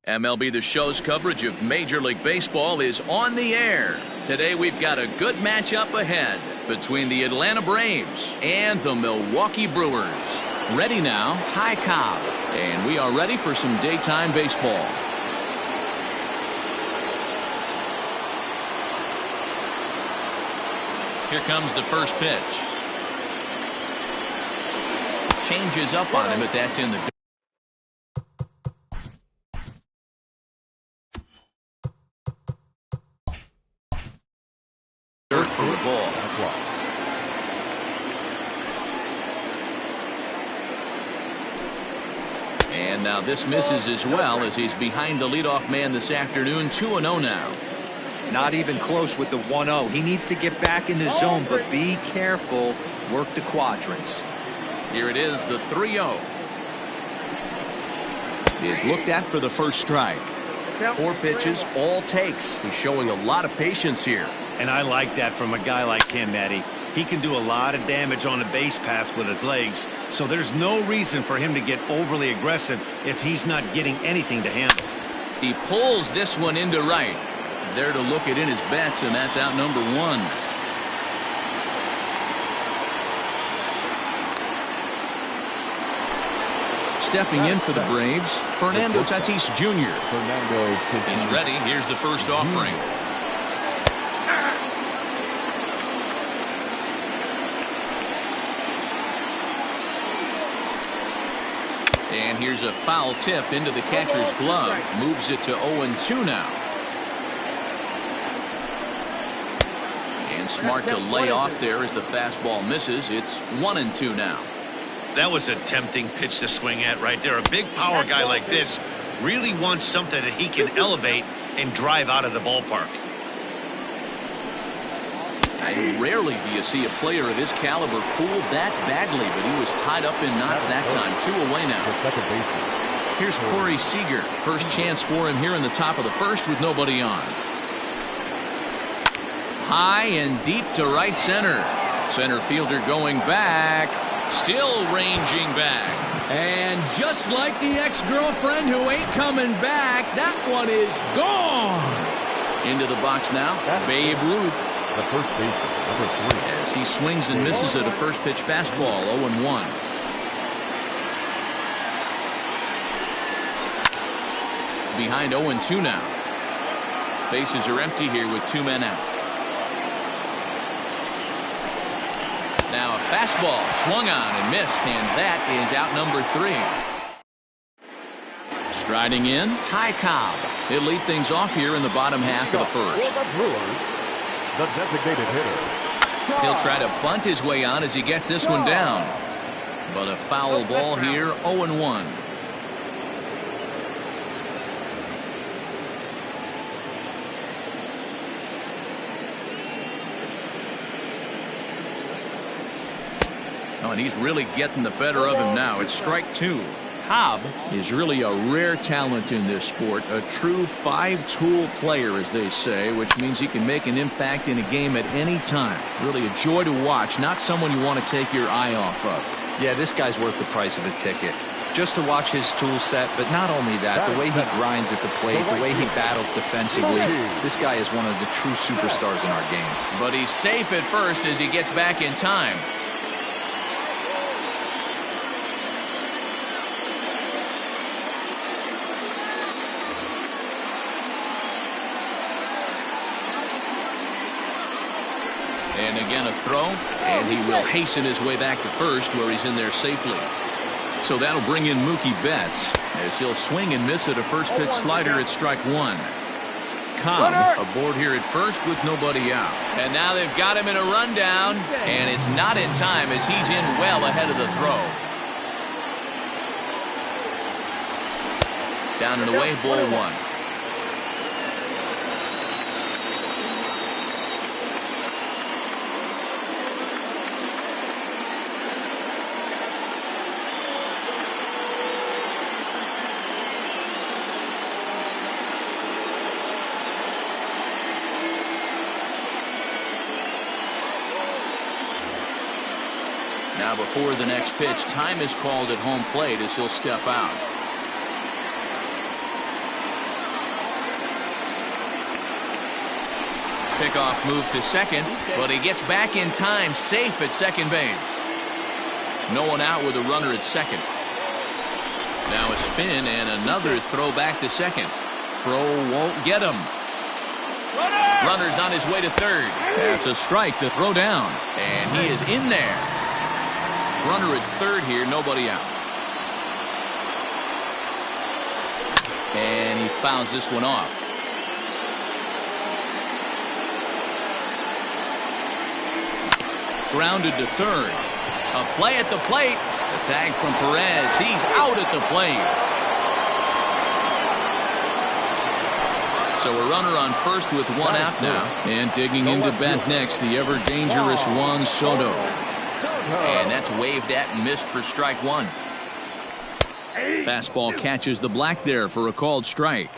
MLB The Show's coverage of Major League Baseball is on the air. Today we've got a good matchup ahead between the Atlanta Braves and the Milwaukee Brewers. Ready now, Ty Cobb. And we are ready for some daytime baseball. Here comes the first pitch. Changes up on him, but that's in the dirt for a ball. And now this misses as well as he's behind the leadoff man this afternoon. 2-0 now. Not even close with the 1-0. He needs to get back in the zone, but be careful. Work the quadrants. Here it is, the 3-0. He is looked at for the first strike. 4 pitches, all takes. He's showing a lot of patience here. And I like that from a guy like him, Eddie. He can do a lot of damage on a base pass with his legs, so there's no reason for him to get overly aggressive if he's not getting anything to handle. He pulls this one into right. There to look it in his bets, and that's out number 1. Stepping in for the Braves, Fernando Tatis Jr. He's ready. Here's the first offering. And here's a foul tip into the catcher's glove. Moves it to 0-2 now. And smart to lay off there as the fastball misses. It's 1-2 now. That was a tempting pitch to swing at right there. A big power guy like this really wants something that he can elevate and drive out of the ballpark. And rarely do you see a player of his caliber fooled that badly, but he was tied up in knots that time. 2 away now. Here's Corey Seager. First chance for him here in the top of the first with nobody on. High and deep to right center. Center fielder going back. Still ranging back. And just like the ex-girlfriend who ain't coming back, that one is gone. Into the box now, Babe Ruth. The first baseman, number 3. As he swings and misses at a first pitch fastball, 0-1. Behind 0-2 now. Bases are empty here with 2 men out. Now a fastball swung on and missed, and that is out number 3. Striding in, Ty Cobb. He'll lead things off here in the bottom half of the first. The designated hitter. He'll try to bunt his way on as he gets this one down. But a foul ball here, 0-1. Oh, and he's really getting the better of him now. It's strike 2. Cobb is really a rare talent in this sport, a true 5-tool player, as they say, which means he can make an impact in a game at any time. Really a joy to watch, not someone you want to take your eye off of. Yeah, this guy's worth the price of a ticket. Just to watch his tool set, but not only that, the way he grinds at the plate, the way he battles defensively, this guy is one of the true superstars in our game. But he's safe at first as he gets back in time. And again a throw, and he will hasten his way back to first where he's in there safely. So that'll bring in Mookie Betts as he'll swing and miss at a first pitch slider at strike 1. Cobb aboard here at first with nobody out. And now they've got him in a rundown, and it's not in time as he's in well ahead of the throw. Down and away, ball 1. Now before the next pitch, time is called at home plate as he'll step out. Pickoff move to second, but he gets back in time, safe at second base. No one out with a runner at second. Now a spin and another throw back to second. Throw won't get him. Runner's on his way to third. That's a strike to throw down, and he is in there. Runner at third here, nobody out. And he fouls this one off. Grounded to third. A play at the plate. The tag from Perez. He's out at the plate. So a runner on first with one out now. And digging into bat next, the ever-dangerous Juan Soto. And that's waved at and missed for strike one. Fastball catches the black there for a called strike.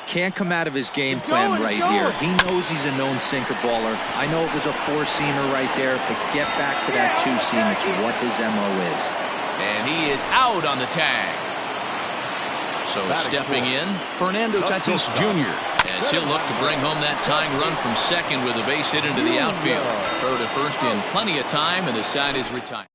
Can't come out of his game plan right here. He knows he's a known sinker baller. I know it was a four-seamer right there, but get back to that two-seam. It's what his MO is. And he is out on the tag. So stepping in, Fernando Tatis Jr. as he'll look to bring home that tying run from second with a base hit into the outfield. Throw to first in plenty of time, and the side is retired.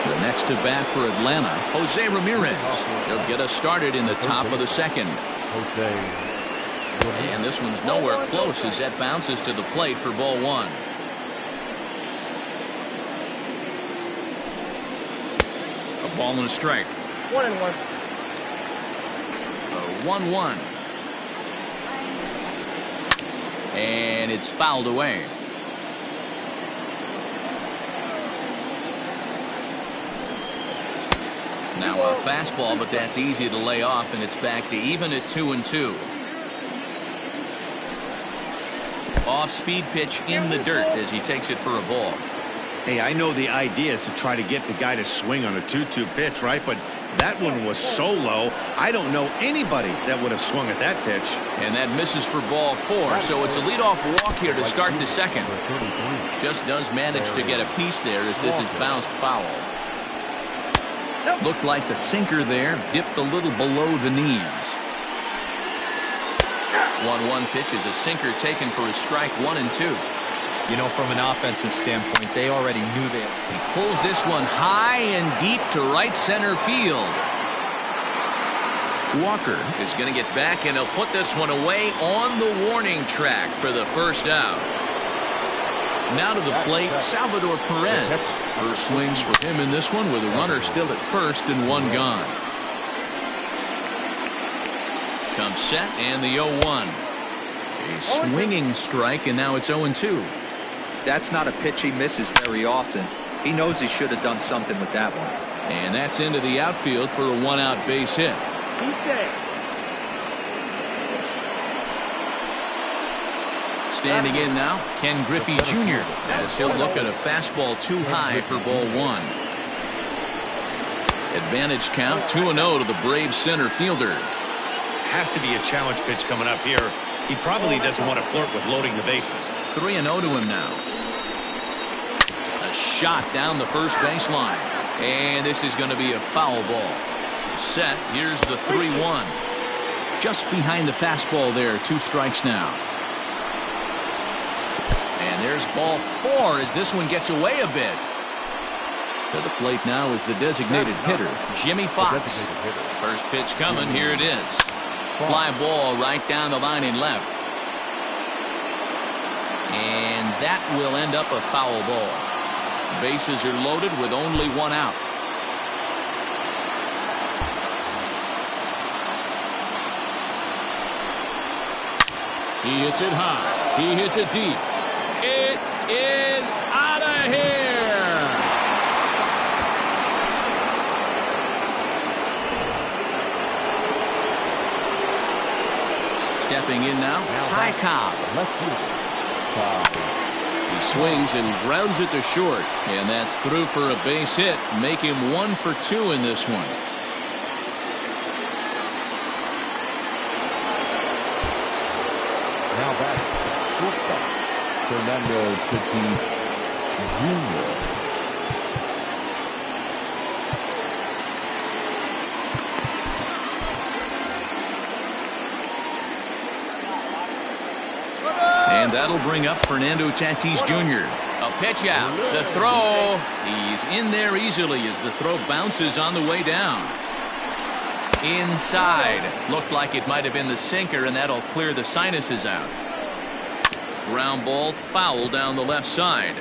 The next to bat for Atlanta, Jose Ramirez. He'll get us started in the top of the second. And this one's nowhere close as that bounces to the plate for ball one. A ball and a strike. 1-1. 1-1. And it's fouled away. Now a fastball, but that's easy to lay off, and it's back to even at 2-2. Off-speed pitch in the dirt as he takes it for a ball. Hey, I know the idea is to try to get the guy to swing on a 2-2 pitch, right? But that one was so low, I don't know anybody that would have swung at that pitch. And that misses for ball four, so it's a leadoff walk here to start the second. Just does manage to get a piece there as this is bounced foul. Looked like the sinker there dipped a little below the knees. 1-1 pitch is a sinker taken for a strike, 1-2. You know, from an offensive standpoint, they already knew that. He pulls this one high and deep to right center field. Walker is going to get back, and he'll put this one away on the warning track for the first out. Now to the plate, Salvador Perez. First swings for him in this one with a runner still at first and one gone. Comes set and the 0-1. A swinging strike, and now it's 0-2. That's not a pitch he misses very often. He knows he should have done something with that one. And that's into the outfield for a one-out base hit. Standing in now, Ken Griffey Jr. as he'll look at a fastball too high for ball one. Advantage count 2-0 to the Braves center fielder. Has to be a challenge pitch coming up here. He probably doesn't want to flirt with loading the bases. 3-0 to him now. A shot down the first baseline. And this is going to be a foul ball. Set. Here's the 3-1. Just behind the fastball there. 2 strikes now. And there's ball 4 as this one gets away a bit. To the plate now is the designated hitter, Jimmy Fox. First pitch coming. Here it is. Fly ball right down the line in left. And that will end up a foul ball. Bases are loaded with only one out. He hits it high. He hits it deep. It is out of here. Stepping in now, Ty Cobb. He swings and grounds it to short, and that's through for a base hit. Make him 1 for 2 in this one. Now back, shortstop, Fernando Tatis Jr. And that'll bring up Fernando Tatis Jr. A pitch out. The throw. He's in there easily as the throw bounces on the way down. Inside. Looked like it might have been the sinker, and that'll clear the sinuses out. Ground ball foul down the left side.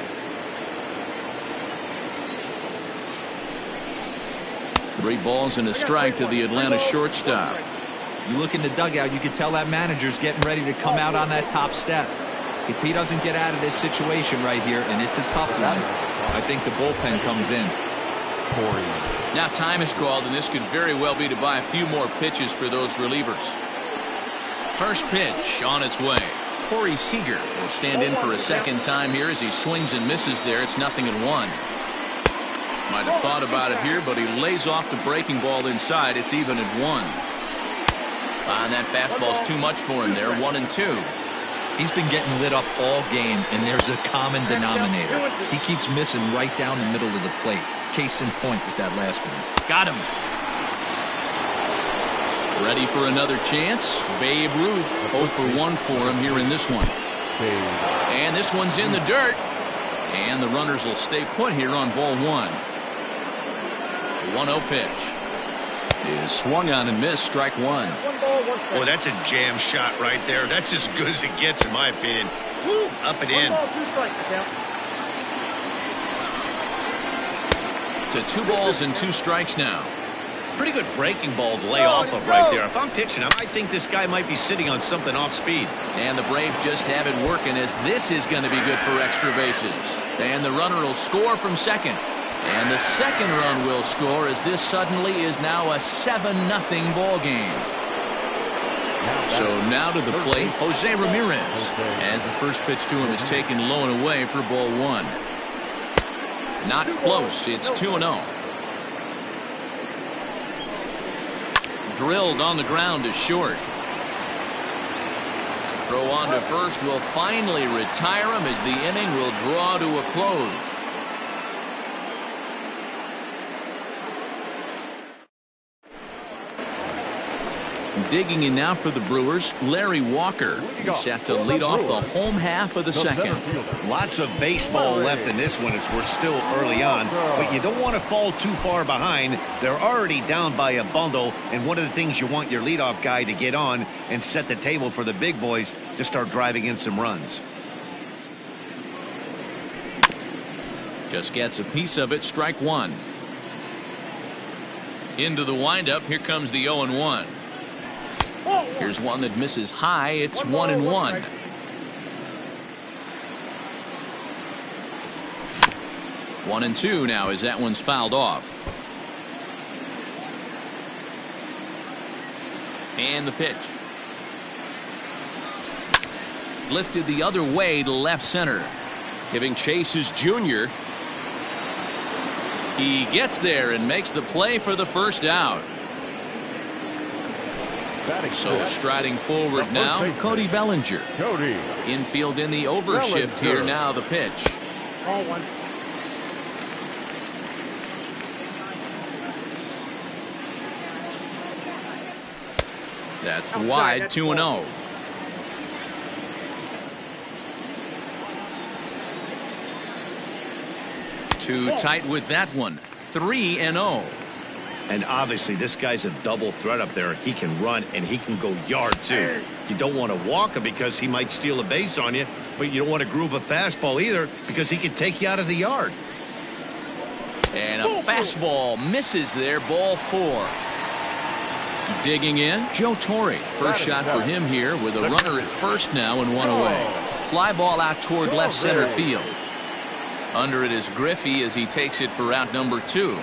3 balls and a strike to the Atlanta shortstop. You look in the dugout, you can tell that manager's getting ready to come out on that top step. If he doesn't get out of this situation right here, and it's a tough one, I think the bullpen comes in. Now time is called, and this could very well be to buy a few more pitches for those relievers. First pitch on its way. Corey Seager will stand in for a second time here as he swings and misses there. It's 0-1. Might have thought about it here, but he lays off the breaking ball inside. It's even at 1. And that fastball's too much for him there. 1-2. He's been getting lit up all game, and there's a common denominator. He keeps missing right down the middle of the plate. Case in point with that last one. Got him. Ready for another chance. Babe Ruth 0 for 1 for him here in this one. And this one's in the dirt. And the runners will stay put here on ball 1. 1-0 pitch. Is swung on and missed. Strike 1. Oh, that's a jam shot right there. That's as good as it gets, in my opinion. Woo, up and in. To 2 balls and 2 strikes now. Pretty good breaking ball to lay off of right there. If I'm pitching, I might think this guy might be sitting on something off speed. And the Braves just have it working, as this is going to be good for extra bases. And the runner will score from second. And the second run will score, as this suddenly is now a 7-0 ball game. So now to the plate, Jose Ramirez, as the first pitch to him is taken low and away for ball 1. Not close. It's 2-0. Drilled on the ground to short. Throw on to first will finally retire him, as the inning will draw to a close. Digging in now for the Brewers, Larry Walker. He's set to lead off the home half of the second. Lots of baseball left in this one as we're still early on, but you don't want to fall too far behind. They're already down by a bundle, and one of the things you want your leadoff guy to get on and set the table for the big boys to start driving in some runs. Just gets a piece of it. Strike 1. Into the windup. Here comes the 0-1. Here's one that misses high. It's 1-1. One and 2 now, as that one's fouled off. And the pitch. Lifted the other way to left center. Giving chase is Jr. He gets there and makes the play for the first out. So striding forward now, Cody Bellinger. Infield in the overshift here now, the pitch. That's wide, 2-0. Too tight with that one. 3-0. And obviously this guy's a double threat up there. He can run and he can go yard too. You don't want to walk him because he might steal a base on you, but you don't want to groove a fastball either because he can take you out of the yard. And a fastball misses there. Ball 4. Digging in, Joe Torre. First shot for him here with a runner at first now and 1 away. Fly ball out toward left center field. Under it is Griffey as he takes it for out number 2.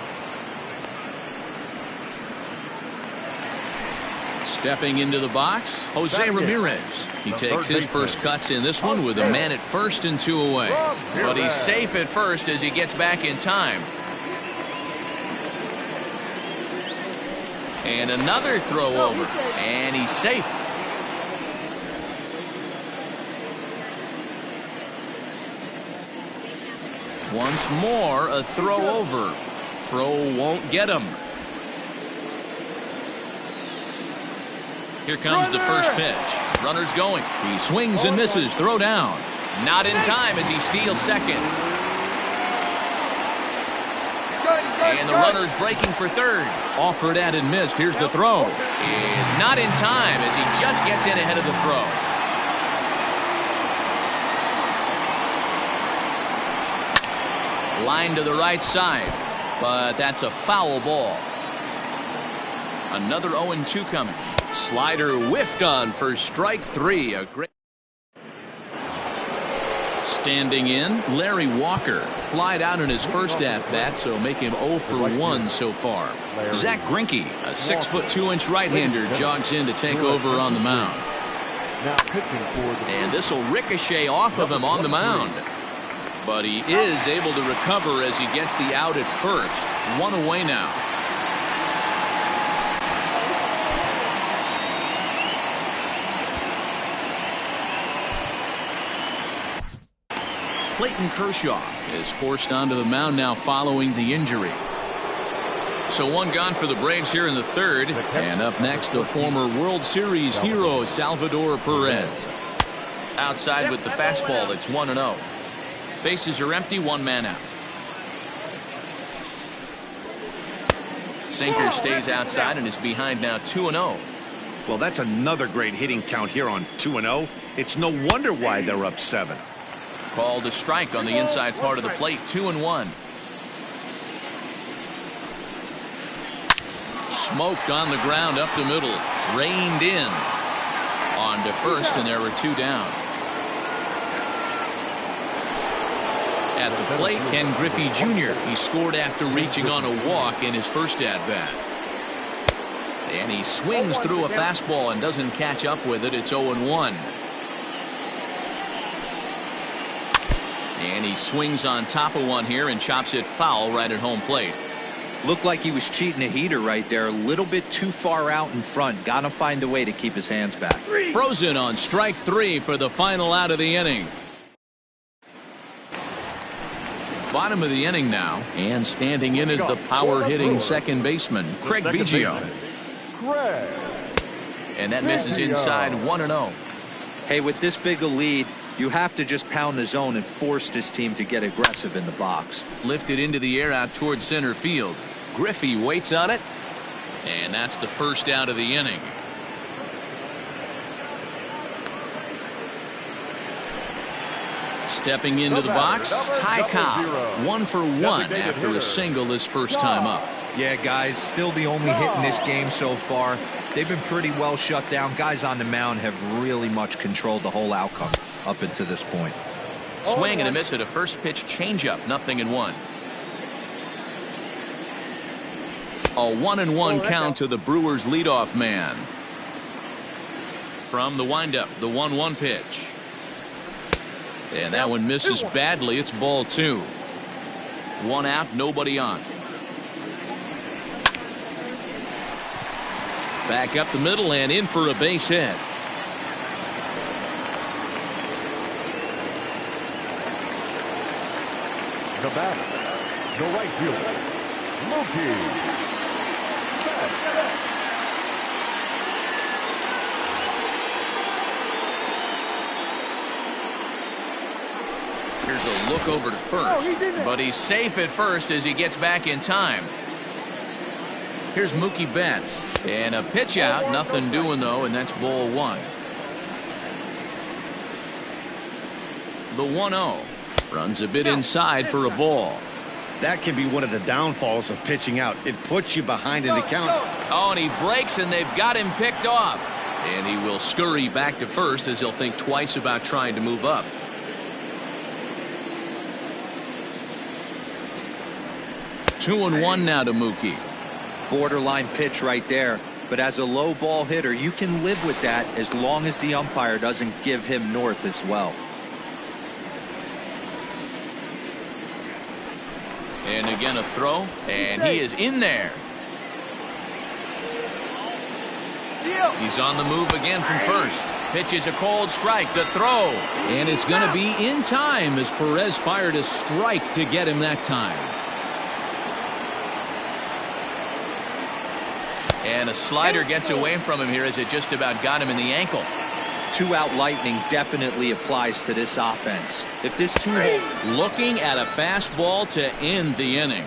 Stepping into the box, Jose Ramirez. He takes his first cuts in this one with a man at first and 2 away. But he's safe at first as he gets back in time. And another throw over. And he's safe. Once more, a throw over. Throw won't get him. Here comes the first pitch. Runner's going. He swings and misses. Throw down. Not in time as he steals second. And the runner's breaking for third. Offered at and missed. Here's the throw. And not in time as he just gets in ahead of the throw. Line to the right side, but that's a foul ball. Another 0-2 coming. Slider whiffed on for strike three. A great. Standing in, Larry Walker flied out in his first at-bat, so make him 0 for 1 so far. Zach Greinke, a 6'2" right-hander, jogs in to take over on the mound. And this will ricochet off of him on the mound. But he is able to recover as he gets the out at first. One away now. Clayton Kershaw is forced onto the mound now following the injury. So one gone for the Braves here in the third. And up next, the former World Series hero, Salvador Perez. Outside with the fastball, that's 1-0. Bases are empty, one man out. Sinker stays outside and is behind now 2-0. Well, that's another great hitting count here on 2-0. It's no wonder why they're up 7. Called a strike on the inside part of the plate, 2-1. Smoked on the ground up the middle, reined in on to first, and there were 2 down. At the plate, Ken Griffey Jr. He scored after reaching on a walk in his first at-bat. And he swings through a fastball and doesn't catch up with it. It's 0-1. And he swings on top of one here and chops it foul right at home plate. Looked like he was cheating a heater right there. A little bit too far out in front. Got to find a way to keep his hands back. Frozen on strike 3 for the final out of the inning. Bottom of the inning now, and standing in is the power-hitting second baseman, Craig Biggio. And that misses inside, 1-0. Hey, with this big a lead, you have to just pound the zone and force this team to get aggressive in the box. Lifted into the air out towards center field. Griffey waits on it, and that's the first out of the inning. Stepping into the box, Ty Cobb, 1 for 1 after a single this first time up. Yeah, guys, still the only hit in this game so far. They've been pretty well shut down. Guys on the mound have really much controlled the whole outcome up until this point. Swing and a miss at a first pitch changeup, 0-1. A 1-1 count to the Brewers leadoff man. From the windup, the 1-1 pitch. And that one misses badly. It's ball 2. 1 out, nobody on. Back up the middle and in for a base hit. The batter, the right fielder, Mookie. Here's a look over to first, but he's safe at first as he gets back in time. Here's Mookie Betts, and a pitch out, nothing doing though, and that's ball 1. The 1-0 runs a bit inside for a ball. That can be one of the downfalls of pitching out. It puts you behind in the count. Oh, and he breaks, and they've got him picked off. And he will scurry back to first as he'll think twice about trying to move up. Two and one now to Mookie. Borderline pitch right there. But as a low ball hitter, you can live with that as long as the umpire doesn't give him north as well. And again a throw, and he is in there. He's on the move again from first. Pitches a cold strike, the throw. And it's going to be in time as Perez fired a strike to get him that time. And a slider gets away from him here as it just about got him in the ankle. Two-out lightning definitely applies to this offense. If this two-hole... Looking at a fastball to end the inning.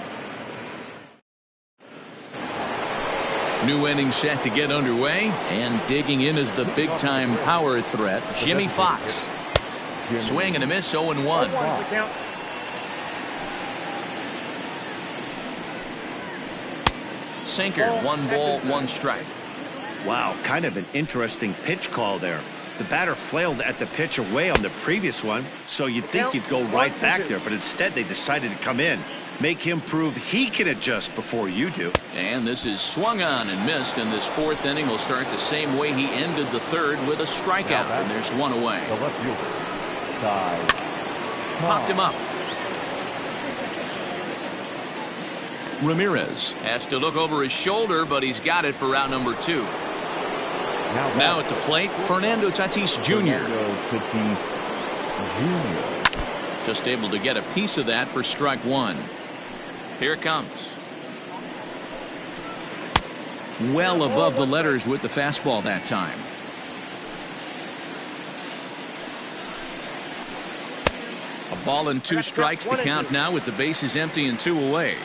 New inning set to get underway, and digging in is the big-time power threat, Jimmy Fox. Swing and a miss, 0-1. Sinker, 1 ball, 1 strike. Wow, kind of an interesting pitch call there. The batter flailed at the pitch away on the previous one, so you'd think you'd go right back there, but instead they decided to come in. Make him prove he can adjust before you do. And this is swung on and missed, and this 4th inning will start the same way he ended the 3rd with a strikeout, and there's 1 away. The left fielder, Ty. Popped him up. Ramirez has to look over his shoulder, but he's got it for out number 2. Now at the plate, Fernando Tatis Jr. Just able to get a piece of that for strike 1. Here it comes. Well above the letters with the fastball that time. A ball and 2 strikes, the count now with the bases empty and 2 away.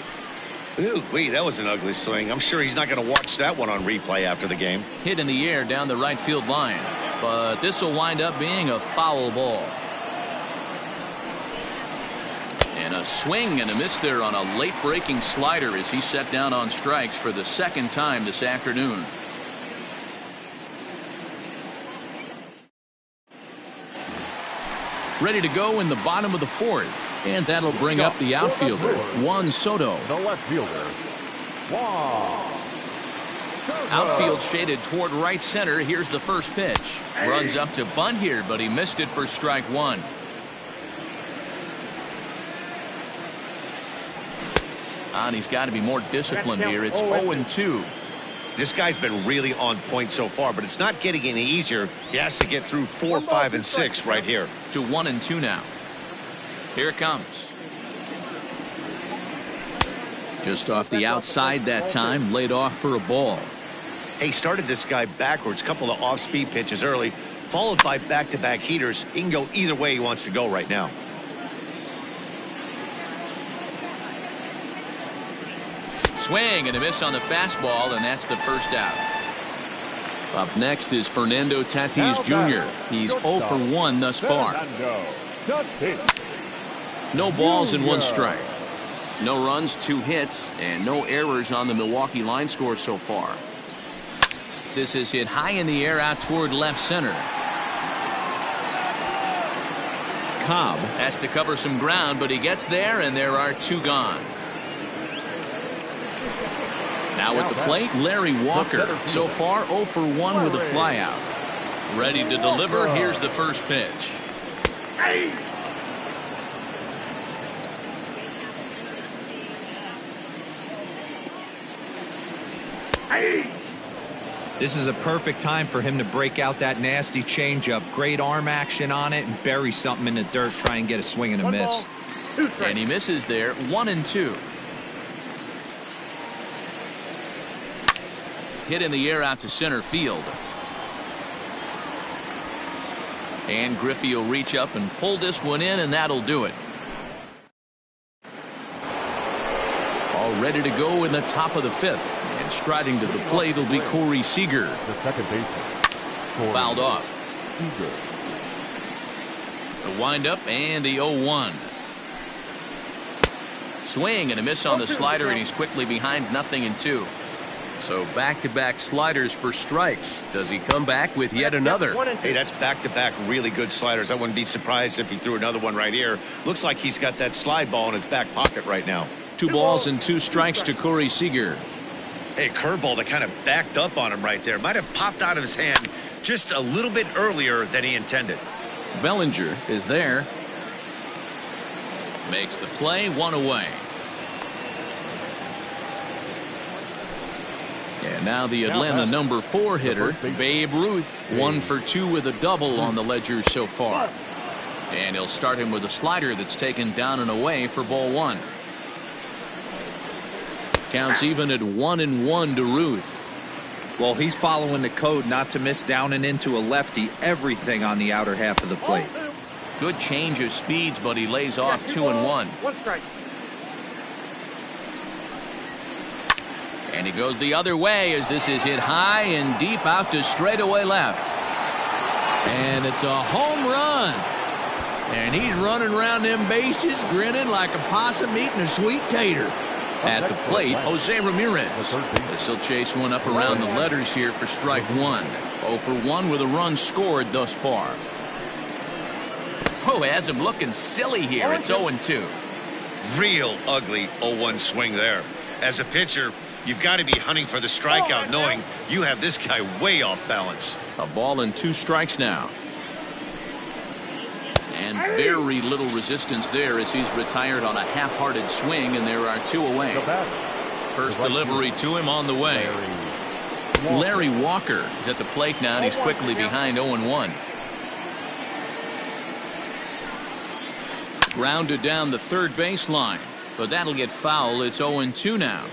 Ooh, wait, that was an ugly swing. I'm sure he's not going to watch that one on replay after the game. Hit in the air down the right field line, but this will wind up being a foul ball. And a swing and a miss there on a late breaking slider as he set down on strikes for the 2nd time this afternoon. Ready to go in the bottom of the 4th, and that'll bring up the outfielder, Juan Soto. The left fielder, Juan. Outfield shaded toward right center. Here's the first pitch. Runs up to bunt here, but he missed it for strike 1. And he's got to be more disciplined here. It's 0-2. This guy's been really on point so far, but it's not getting any easier. He has to get through 4, 5, and 6 right here. To 1-2 now. Here it comes. Just off the outside that time, laid off for a ball. He started this guy backwards, couple of off-speed pitches early, followed by back-to-back heaters. He can go either way he wants to go right now. Swing and a miss on the fastball, and that's the first out. Up next is Fernando Tatis Jr. He's 0 for 1 thus far. No balls and 1 strike. No runs, 2 hits, and no errors on the Milwaukee line score so far. This is hit high in the air out toward left center. Cobb has to cover some ground, but he gets there, and there are 2 gone. Now at the plate, Larry Walker. So far, 0 for 1 with a flyout. Ready to deliver. Here's the first pitch. This is a perfect time for him to break out that nasty changeup. Great arm action on it and bury something in the dirt. Try and get a swing and a miss. And he misses there. 1-2. Hit in the air out to center field. And Griffey will reach up and pull this one in, and that'll do it. All ready to go in the top of the 5th. And striding to the plate will be Corey Seager. The second baseman. Fouled off. Seager. The windup and the 0-1. Swing and a miss on the slider, and he's quickly behind 0-2. So back-to-back sliders for strikes. Does he come back with yet another? Hey, that's back-to-back really good sliders. I wouldn't be surprised if he threw another one right here. Looks like he's got that slide ball in his back pocket right now. 2 balls and 2 strikes to Corey Seager. Hey, curveball that kind of backed up on him right there. Might have popped out of his hand just a little bit earlier than he intended. Bellinger is there. Makes the play, 1 away. And now the Atlanta number 4 hitter, Babe Ruth, 1 for 2 with a double on the ledger so far. And he'll start him with a slider that's taken down and away for ball 1. Counts even at 1-1 to Ruth. Well, he's following the code not to miss down and into a lefty, everything on the outer half of the plate. Good change of speeds, but he lays off 2-1. One strike. And he goes the other way as this is hit high and deep out to straightaway left. And it's a home run. And he's running around them bases grinning like a possum eating a sweet tater. At the plate, Jose Ramirez. This will chase one up around the letters here for strike one. 0 for 1 with a run scored thus far. Oh, has him looking silly here. It's 0-2. Real ugly 0-1 swing there. As a pitcher, you've got to be hunting for the strikeout, knowing you have this guy way off balance. A ball and 2 strikes now. And very little resistance there as he's retired on a half-hearted swing, and there are 2 away. First delivery to him on the way. Larry Walker is at the plate now, and he's quickly behind 0-1. Grounded down the third baseline, but that'll get foul. It's 0-2 now.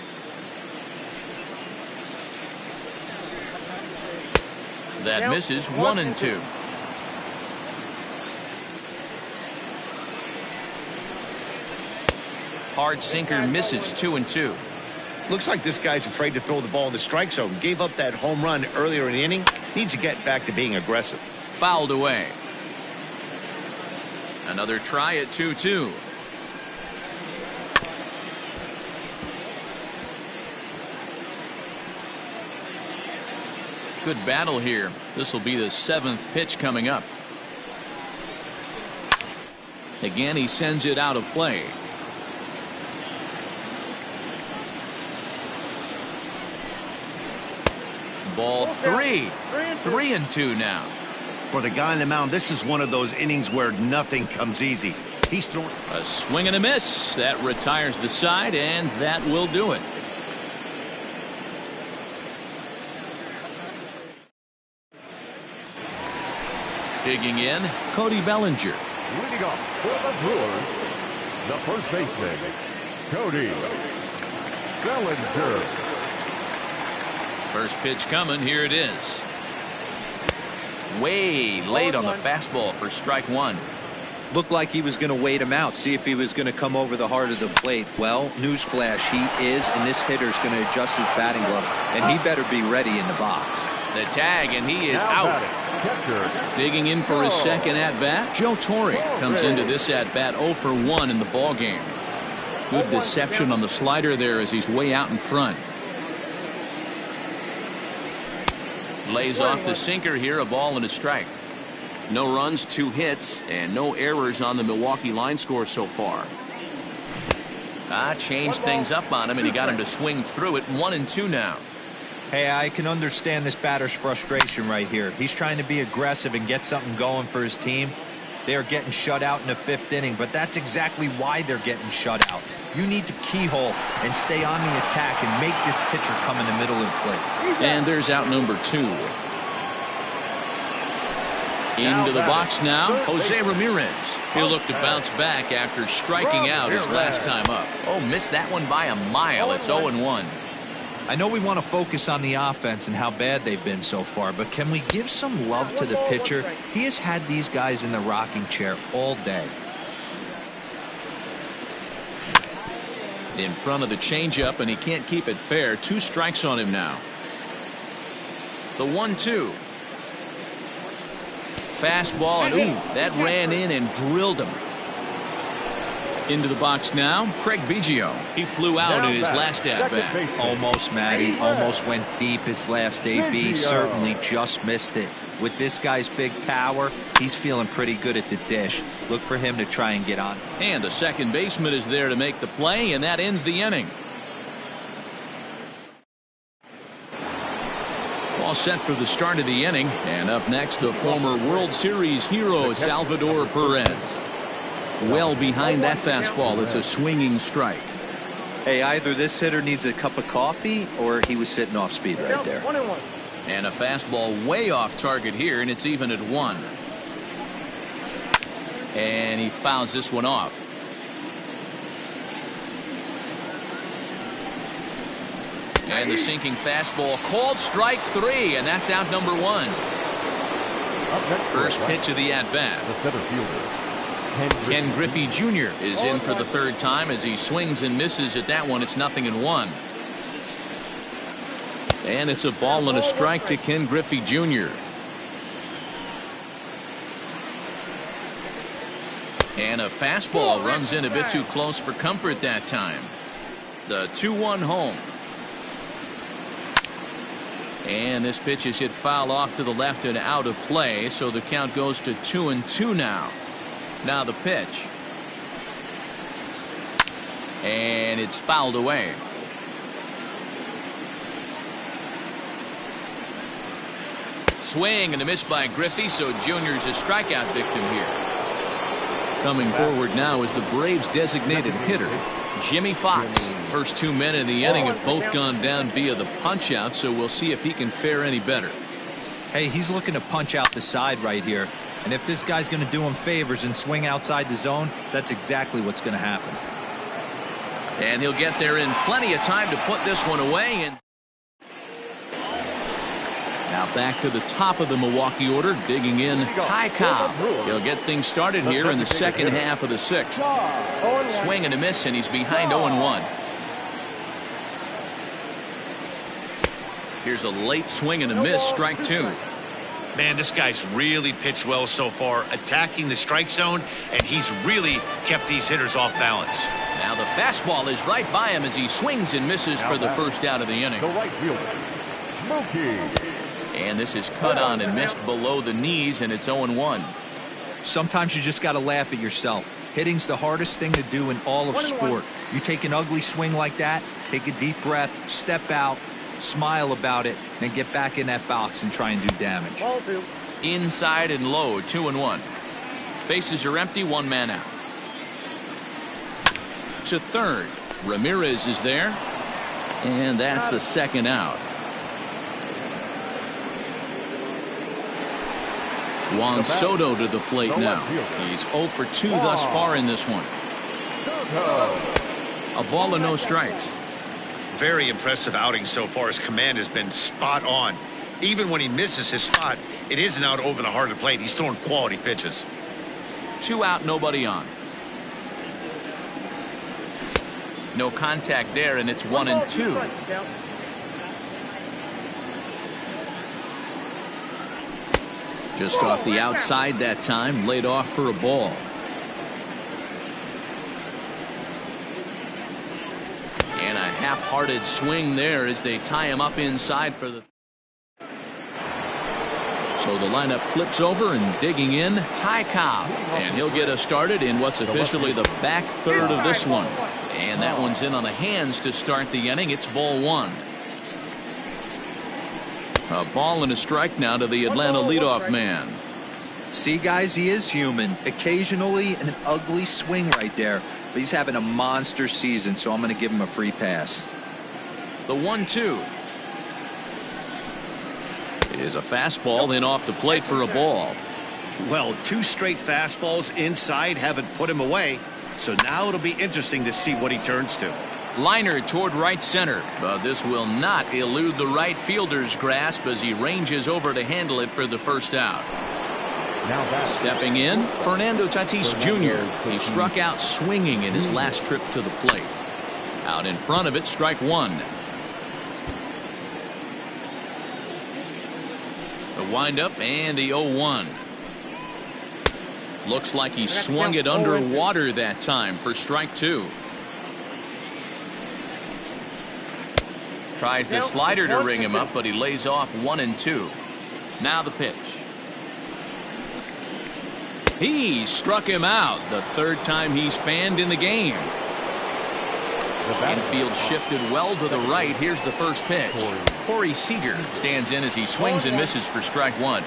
That misses. 1-2. Hard sinker misses. 2-2. Looks like this guy's afraid to throw the ball in the strike zone. Gave up that home run earlier in the inning. Needs to get back to being aggressive. Fouled away. Another try at 2-2. Good battle here. This will be the 7th pitch coming up. Again, he sends it out of play. Ball 3. 3-2 now. For the guy on the mound, this is one of those innings where nothing comes easy. He's throwing A swing and a miss. That retires the side, and that will do it. Digging in, Cody Bellinger. Leading off for the Brewers, the first baseman, Cody Bellinger. First pitch coming. Here it is. Way late on the fastball for strike one. Looked like he was going to wait him out, see if he was going to come over the heart of the plate. Well, newsflash, he is, and this hitter's going to adjust his batting gloves, and he better be ready in the box. The tag, and he is out. Digging in for his second at-bat, Joe Torre comes into this at-bat 0 for 1 in the ballgame. Good deception on the slider there as he's way out in front. Lays off the sinker here, a ball and a strike. No runs, 2 hits, and no errors on the Milwaukee line score so far. Changed things up on him, and he got him to swing through it. 1-2 now. Hey, I can understand this batter's frustration right here. He's trying to be aggressive and get something going for his team. They are getting shut out in the 5th inning, but that's exactly why they're getting shut out. You need to keyhole and stay on the attack and make this pitcher come in the middle of the plate. And there's out number 2. Into the box now, Jose Ramirez. He'll look to bounce back after striking out his last time up. Oh, missed that one by a mile. It's 0-1. I know we want to focus on the offense and how bad they've been so far, but can we give some love to the pitcher? He has had these guys in the rocking chair all day. In front of the changeup, and he can't keep it fair. 2 strikes on him now. The 1-2. Fastball, and ooh, that ran in and drilled him. Into the box now, Craig Biggio. He flew out in his last at-bat. Almost, Matty. Almost went deep his last AB. Certainly just missed it. With this guy's big power, he's feeling pretty good at the dish. Look for him to try and get on. And the second baseman is there to make the play, and that ends the inning. All set for the start of the inning. And up next, the former World Series hero, Salvador Perez. Well behind that fastball. It's a swinging strike. Hey, either this hitter needs a cup of coffee or he was sitting off speed right there. And a fastball way off target here, and it's even at 1. And he fouls this one off. And the sinking fastball called strike 3, and that's out number 1. First pitch of the at-bat. The center fielder, Ken Griffey Jr. is in for the third time as he swings and misses at that one. It's 0-1. And it's a ball and a strike to Ken Griffey Jr. And a fastball runs in a bit too close for comfort that time. The 2-1 home. And this pitch is hit foul off to the left and out of play, so the count goes to 2-2 now. Now the pitch. And it's fouled away. Swing and a miss by Griffey, so Junior's a strikeout victim here. Coming forward now is the Braves' designated hitter, Jimmy Fox. First 2 men in the inning have both gone down via the punch-out, so we'll see if he can fare any better. Hey, he's looking to punch out the side right here. And if this guy's going to do him favors and swing outside the zone, that's exactly what's going to happen. And he'll get there in plenty of time to put this one away. And now back to the top of the Milwaukee order, digging in Ty Cobb. He'll get things started here in the second half of the 6th. Swing and a miss, and he's behind 0-1. Here's a late swing and a miss, strike 2. Man, this guy's really pitched well so far, attacking the strike zone, and he's really kept these hitters off balance. Now the fastball is right by him as he swings and misses for the first out of the inning. the right fielder, Mookie. And this is cut on and missed below the knees, and it's 0-1. Sometimes you just got to laugh at yourself. Hitting's the hardest thing to do in all of sport. You take an ugly swing like that, take a deep breath, step out, smile about it, and get back in that box and try and do damage. Inside and low, 2-1. Bases are empty, 1 man out. To third, Ramirez is there, and that's the second out. Juan Soto to the plate now. He's 0 for 2 thus far in this one. A ball and no strikes. Very impressive outing so far. His command has been spot on. Even when he misses his spot, it isn't out over the heart of the plate. He's throwing quality pitches. 2 out, nobody on. No contact there, and it's 1-2. Just off the outside that time, laid off for a ball. And a half-hearted swing there as they tie him up inside for the. So the lineup flips over, and digging in, Ty Cobb. And he'll get us started in what's officially the back third of this one. And that one's in on the hands to start the inning. It's ball 1. A ball and a strike now to the Atlanta leadoff man. See, guys, he is human. Occasionally an ugly swing right there, but he's having a monster season, so I'm going to give him a free pass. The 1-2 is a fastball, then off the plate for a ball. Well, 2 straight fastballs inside haven't put him away, so now it'll be interesting to see what he turns to. Liner toward right center, but this will not elude the right fielder's grasp as he ranges over to handle it for the first out. Stepping in, Fernando Tatis Jr. He struck out swinging in his last trip to the plate. Out in front of it, strike 1. The windup and the 0-1. Looks like he swung it underwater that time for strike 2. Tries the slider to ring him up, but he lays off 1-2. Now the pitch. He struck him out, the third time he's fanned in the game. Infield shifted well to the right. Here's the first pitch. Corey Seager stands in as he swings and misses for strike 1.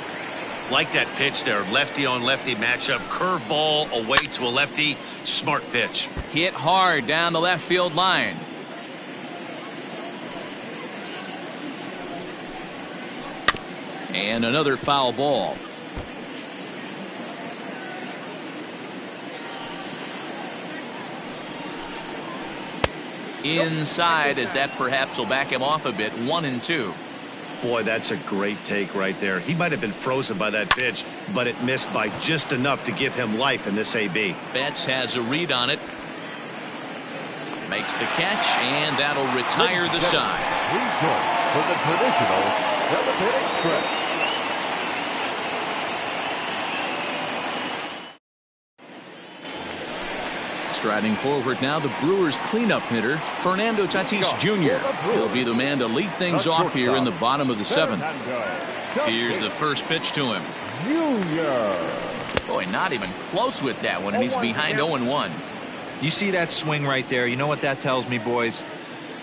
Like that pitch there, lefty on lefty matchup, curveball away to a lefty, smart pitch. Hit hard down the left field line. And another foul ball. inside, as that perhaps will back him off a bit. 1-2. Boy, that's a great take right there. He might have been frozen by that pitch, but it missed by just enough to give him life in this AB. Betts has a read on it. Makes the catch, and that'll retire the side. Please join for the traditional seventh-inning stretch. Striding forward now, the Brewers' cleanup hitter, Fernando Tatis Jr. He'll be the man to lead things off here in the bottom of the seventh. Here's the first pitch to him. Boy, not even close with that one, and he's behind 0-1. You see that swing right there? You know what that tells me, boys?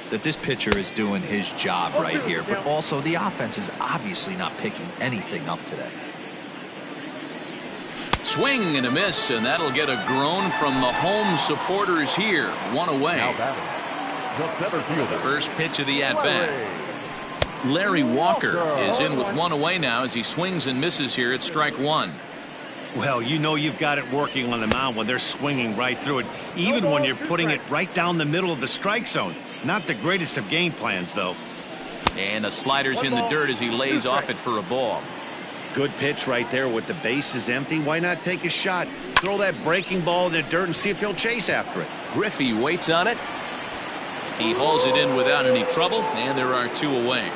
That this pitcher is doing his job right here, but also the offense is obviously not picking anything up today. Swing and a miss, and that'll get a groan from the home supporters here. 1 away. Now batting, the center fielder. First pitch of the at-bat. Larry Walker is in with 1 away now as he swings and misses here at strike 1. Well, you know you've got it working on the mound when they're swinging right through it, even when you're putting it right down the middle of the strike zone. Not the greatest of game plans, though. And the slider's in the dirt as he lays off it for a ball. Good pitch right there with the bases empty. Why not take a shot? Throw that breaking ball in the dirt and see if he'll chase after it. Griffey waits on it. He hauls it in without any trouble, and there are 2 away.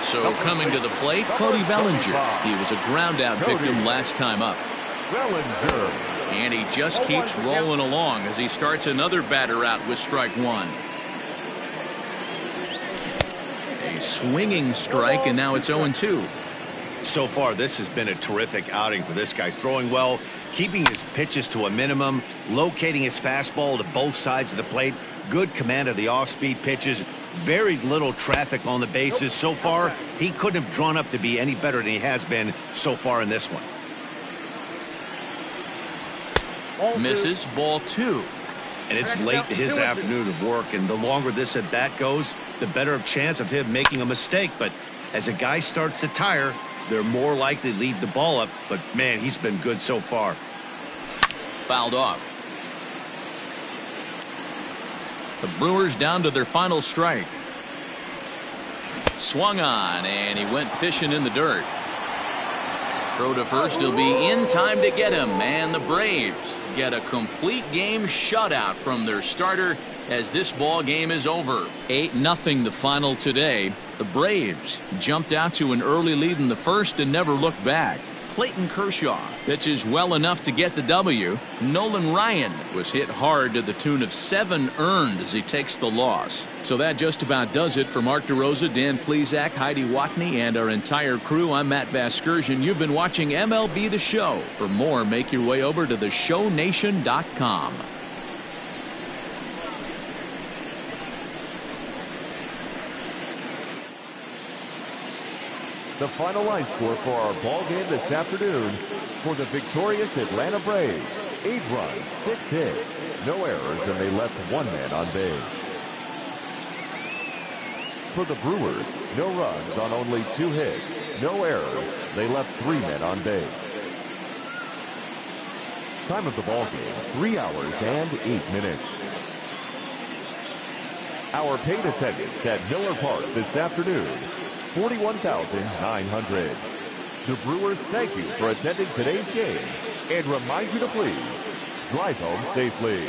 So coming to the plate, Cody Bellinger. He was a ground-out victim last time up. Bellinger. And he just keeps rolling along as he starts another batter out with strike 1. A swinging strike, and now it's 0-2. So far, this has been a terrific outing for this guy. Throwing well, keeping his pitches to a minimum, locating his fastball to both sides of the plate, good command of the off-speed pitches, very little traffic on the bases. So far, he couldn't have drawn up to be any better than he has been so far in this one. Misses, ball 2. And it's late in his afternoon of work, and the longer this at-bat goes, the better chance of him making a mistake. But as a guy starts to tire, they're more likely to leave the ball up. But, man, he's been good so far. Fouled off. The Brewers down to their final strike. Swung on, and he went fishing in the dirt. Throw to first, he'll be in time to get him, and the Braves get a complete game shutout from their starter as this ball game is over. 8-0 the final today. The Braves jumped out to an early lead in the first and never looked back. Clayton Kershaw pitches well enough to get the W. Nolan Ryan was hit hard to the tune of 7 earned as he takes the loss. So that just about does it for Mark DeRosa, Dan Plesac, Heidi Watney, and our entire crew. I'm Matt Vasgersian. You've been watching MLB The Show. For more, make your way over to theshownation.com. The final line score for our ball game this afternoon for the victorious Atlanta Braves. 8 runs, 6 hits, no errors, and they left 1 man on base. For the Brewers, no runs on only 2 hits, no errors, they left 3 men on base. Time of the ball game, 3 hours and 8 minutes. Our paid attendance at Miller Park this afternoon, 41,900. The Brewers thank you for attending today's game and remind you to please drive home safely.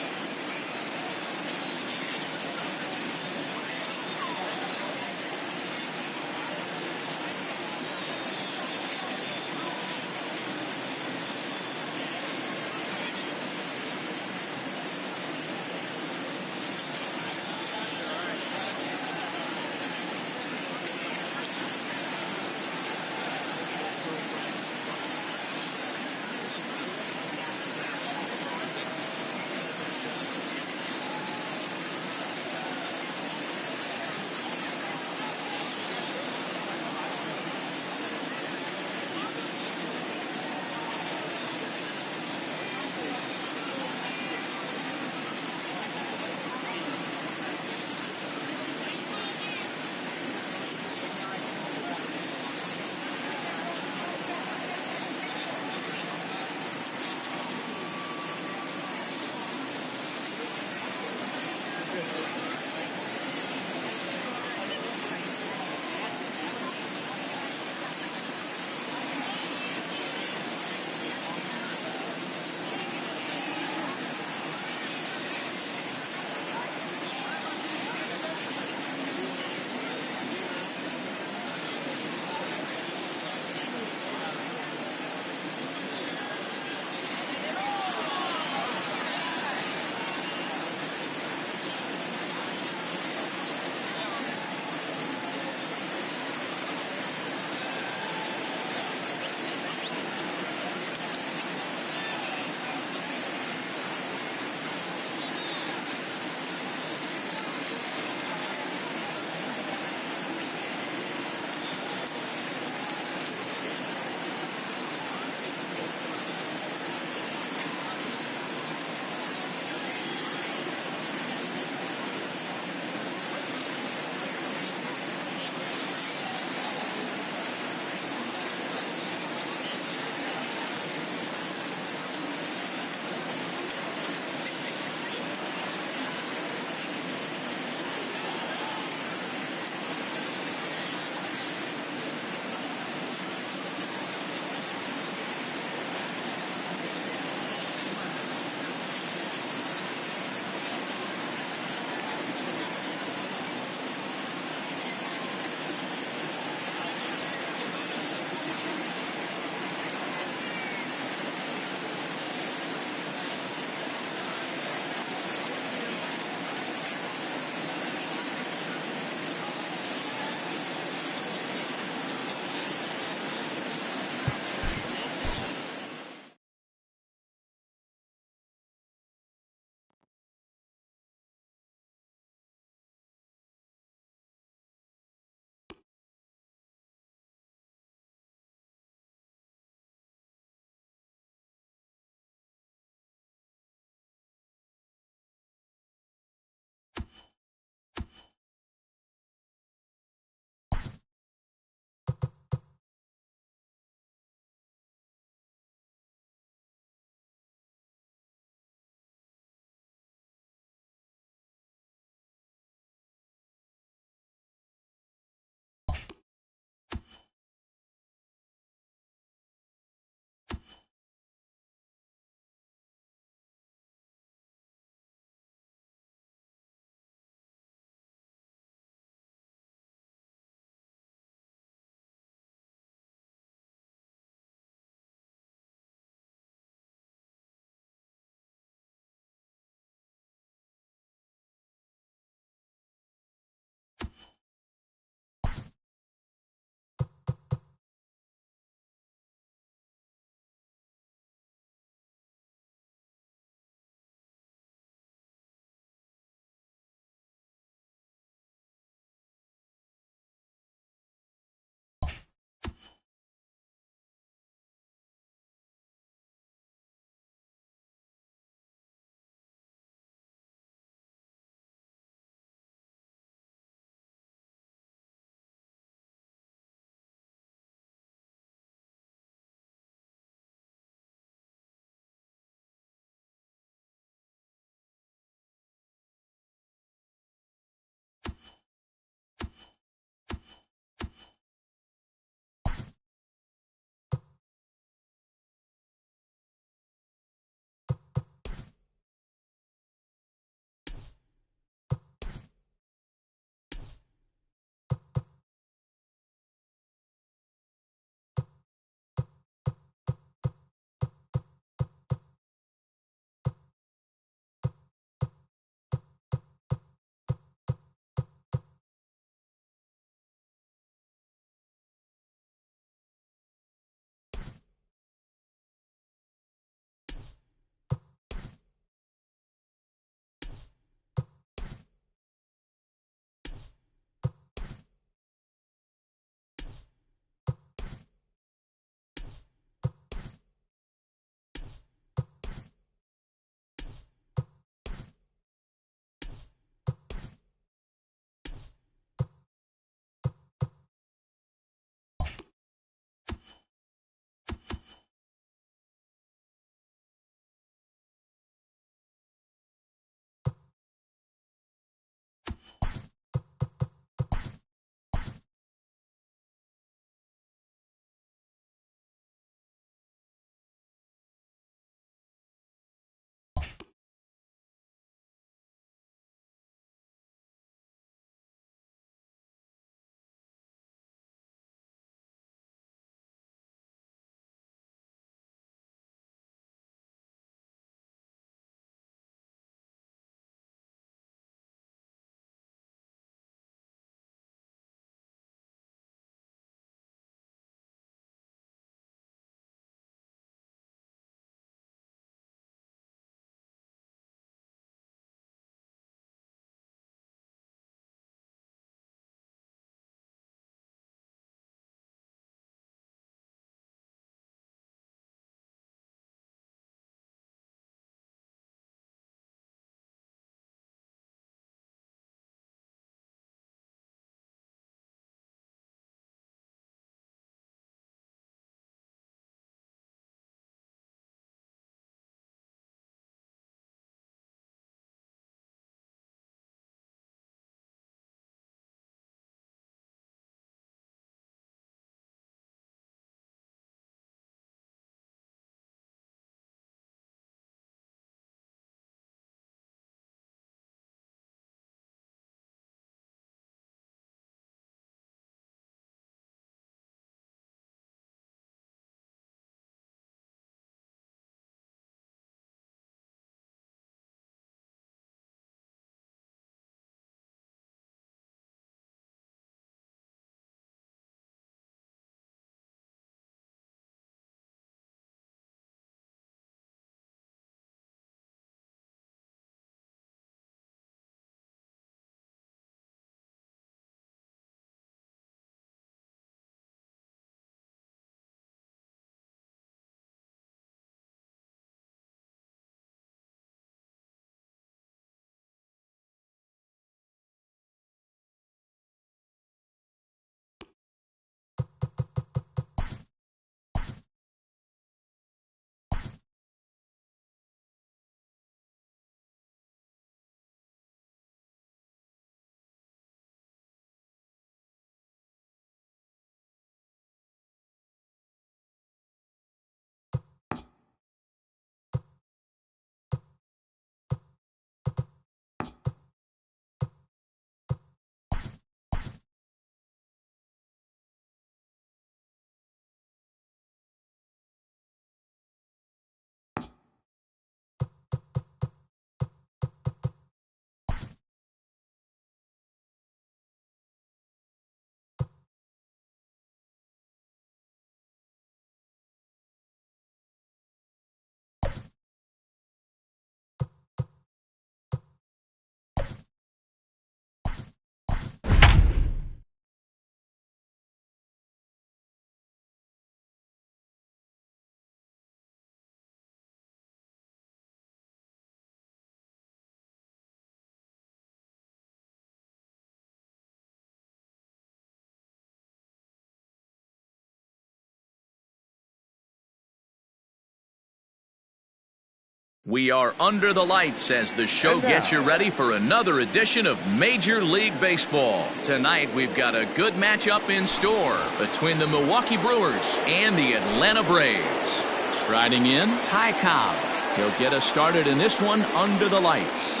We are under the lights as the show gets you ready for another edition of Major League Baseball. Tonight, we've got a good matchup in store between the Milwaukee Brewers and the Atlanta Braves. Striding in, Ty Cobb. He'll get us started in this one under the lights.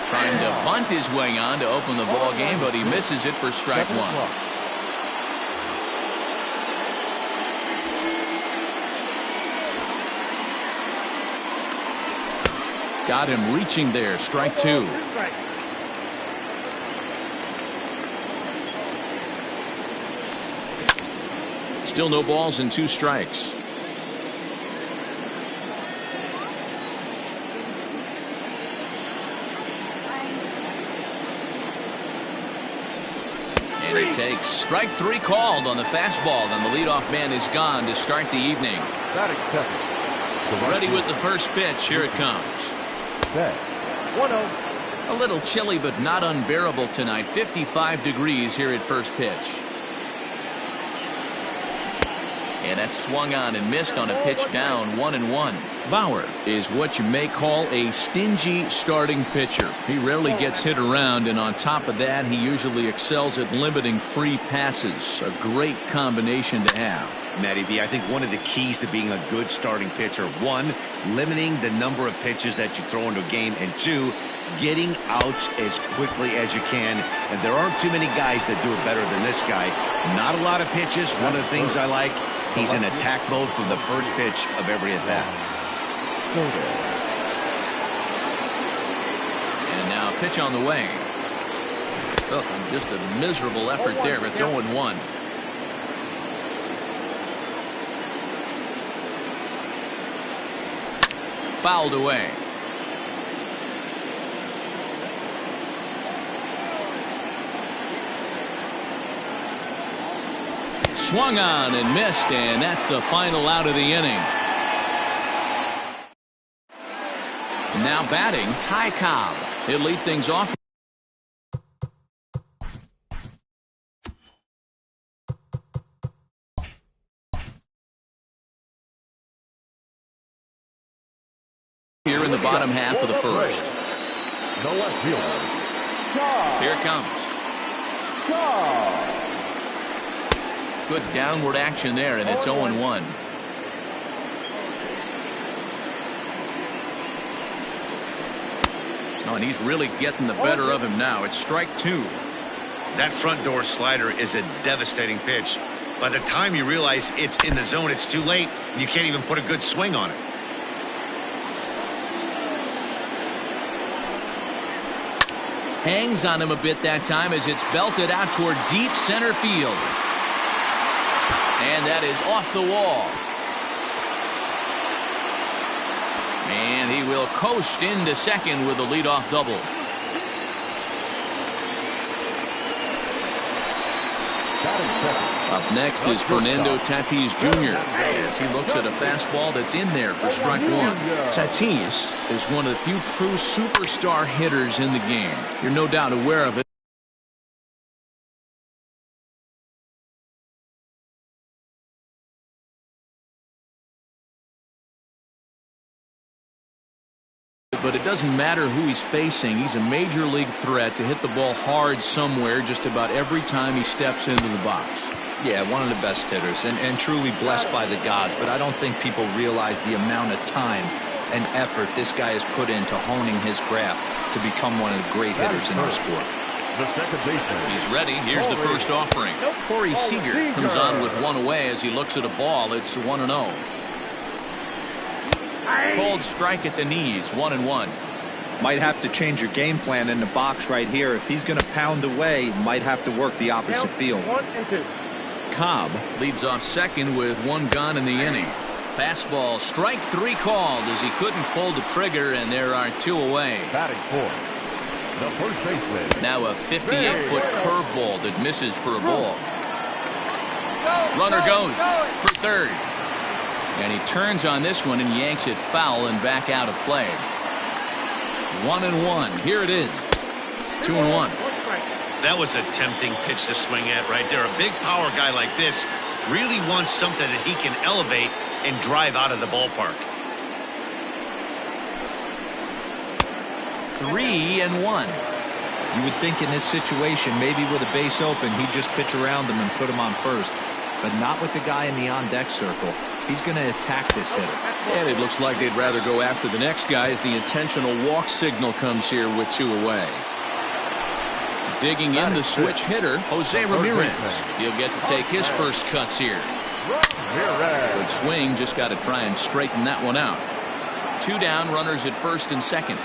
Trying to bunt his way on to open the ball game, but he misses it for strike one. Got him reaching there, strike two. Still no balls and 2 strikes. And he takes strike 3 called on the fastball, and the leadoff man is gone to start the evening. Ready with the first pitch. Here it comes. 1-0. A little chilly, but not unbearable tonight. 55 degrees here at first pitch. And that's swung on and missed on a pitch down, 1-1. Bauer is what you may call a stingy starting pitcher. He rarely gets hit around, and on top of that, he usually excels at limiting free passes. A great combination to have. Matty V, I think one of the keys to being a good starting pitcher, 1, limiting the number of pitches that you throw into a game, and 2, getting outs as quickly as you can. And there aren't too many guys that do it better than this guy. Not a lot of pitches. One of the things I like, he's in attack mode from the first pitch of every at bat. And now a pitch on the way. Oh, and just a miserable effort there. It's 0-1. Fouled away. Swung on and missed, and that's the final out of the inning. Now batting, Ty Cobb. He'll lead things off. Here in the bottom half of the first. The left fielder. Here it comes. Good downward action there, and it's 0-1. Oh, and he's really getting the better of him now. It's strike 2. That front door slider is a devastating pitch. By the time you realize it's in the zone, it's too late, and you can't even put a good swing on it. Hangs on him a bit that time as it's belted out toward deep center field. And that is off the wall. And he will coast into second with a leadoff double. Up next is Fernando Tatis Jr. as he looks at a fastball that's in there for strike 1. Tatis is one of the few true superstar hitters in the game. You're no doubt aware of it. But it doesn't matter who he's facing. He's a major league threat to hit the ball hard somewhere just about every time he steps into the box. Yeah, one of the best hitters and truly blessed by the gods, but I don't think people realize the amount of time and effort this guy has put into honing his craft to become one of the great hitters in our sport. The second baseman. He's ready. Here's the first offering. Corey Seager comes on with 1 away as he looks at a ball. It's 1-0. Cold strike at the knees, 1-1. Might have to change your game plan in the box right here. If he's going to pound away, might have to work the opposite field. 1 and 2. Cobb leads off second with 1 gone in the inning. Fastball, strike 3 called as he couldn't pull the trigger, and there are 2 away. Batting fourth, the first baseman. Now a 58-foot curveball that misses for a ball. Runner goes for third. And he turns on this one and yanks it foul and back out of play. 1-1. Here it is. 2-1. That was a tempting pitch to swing at right there. A big power guy like this really wants something that he can elevate and drive out of the ballpark. 3-1. You would think in this situation, maybe with a base open, he'd just pitch around him and put him on first. But not with the guy in the on-deck circle. He's going to attack this hitter. And it looks like they'd rather go after the next guy as the intentional walk signal comes here with 2 away. Digging in the switch hitter, Jose Ramirez. He'll get to take his first cuts here. Good swing, just got to try and straighten that one out. 2 down, runners at first and second.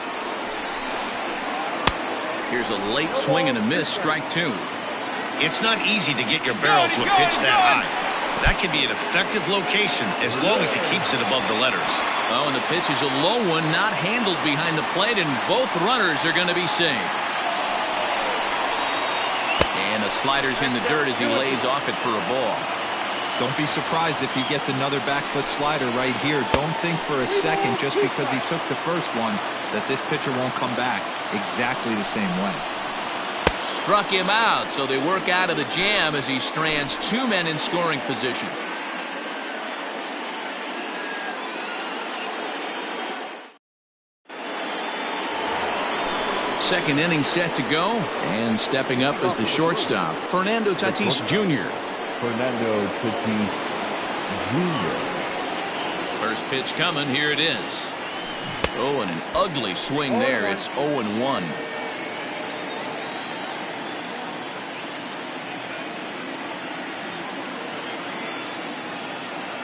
Here's a late swing and a miss, strike 2. It's not easy to get your barrel to a pitch that high. That can be an effective location as long as he keeps it above the letters. Oh, and the pitch is a low one, not handled behind the plate, and both runners are going to be safe. And the slider's in the dirt as he lays off it for a ball. Don't be surprised if he gets another back foot slider right here. Don't think for a second, just because he took the first one, that this pitcher won't come back exactly the same way. Struck him out, so they work out of the jam as he strands 2 men in scoring position. Second inning set to go, and stepping up as the shortstop, Fernando Tatis Jr. Fernando Tatis Jr. First pitch coming, here it is. Oh, and an ugly swing there. It's 0-1.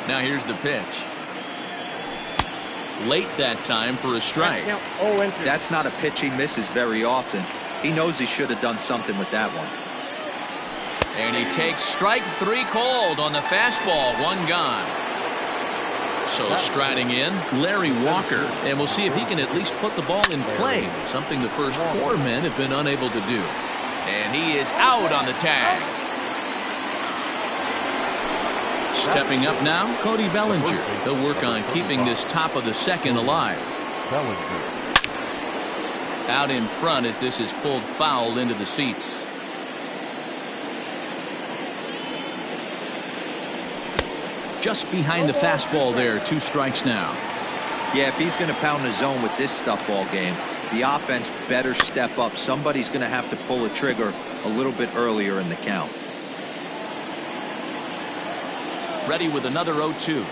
Now here's the pitch. Late that time for a strike. That's not a pitch he misses very often. He knows he should have done something with that one. And he takes strike 3 called on the fastball. 1 gone. So striding in, Larry Walker. And we'll see if he can at least put the ball in play. Something the first 4 men have been unable to do. And he is out on the tag. Stepping up now, Cody Bellinger. He'll work on keeping this top of the second alive. Out in front as this is pulled foul into the seats. Just behind the fastball there, 2 strikes now. Yeah, if he's going to pound the zone with this stuff all game, the offense better step up. Somebody's going to have to pull a trigger a little bit earlier in the count. Ready with another 0-2.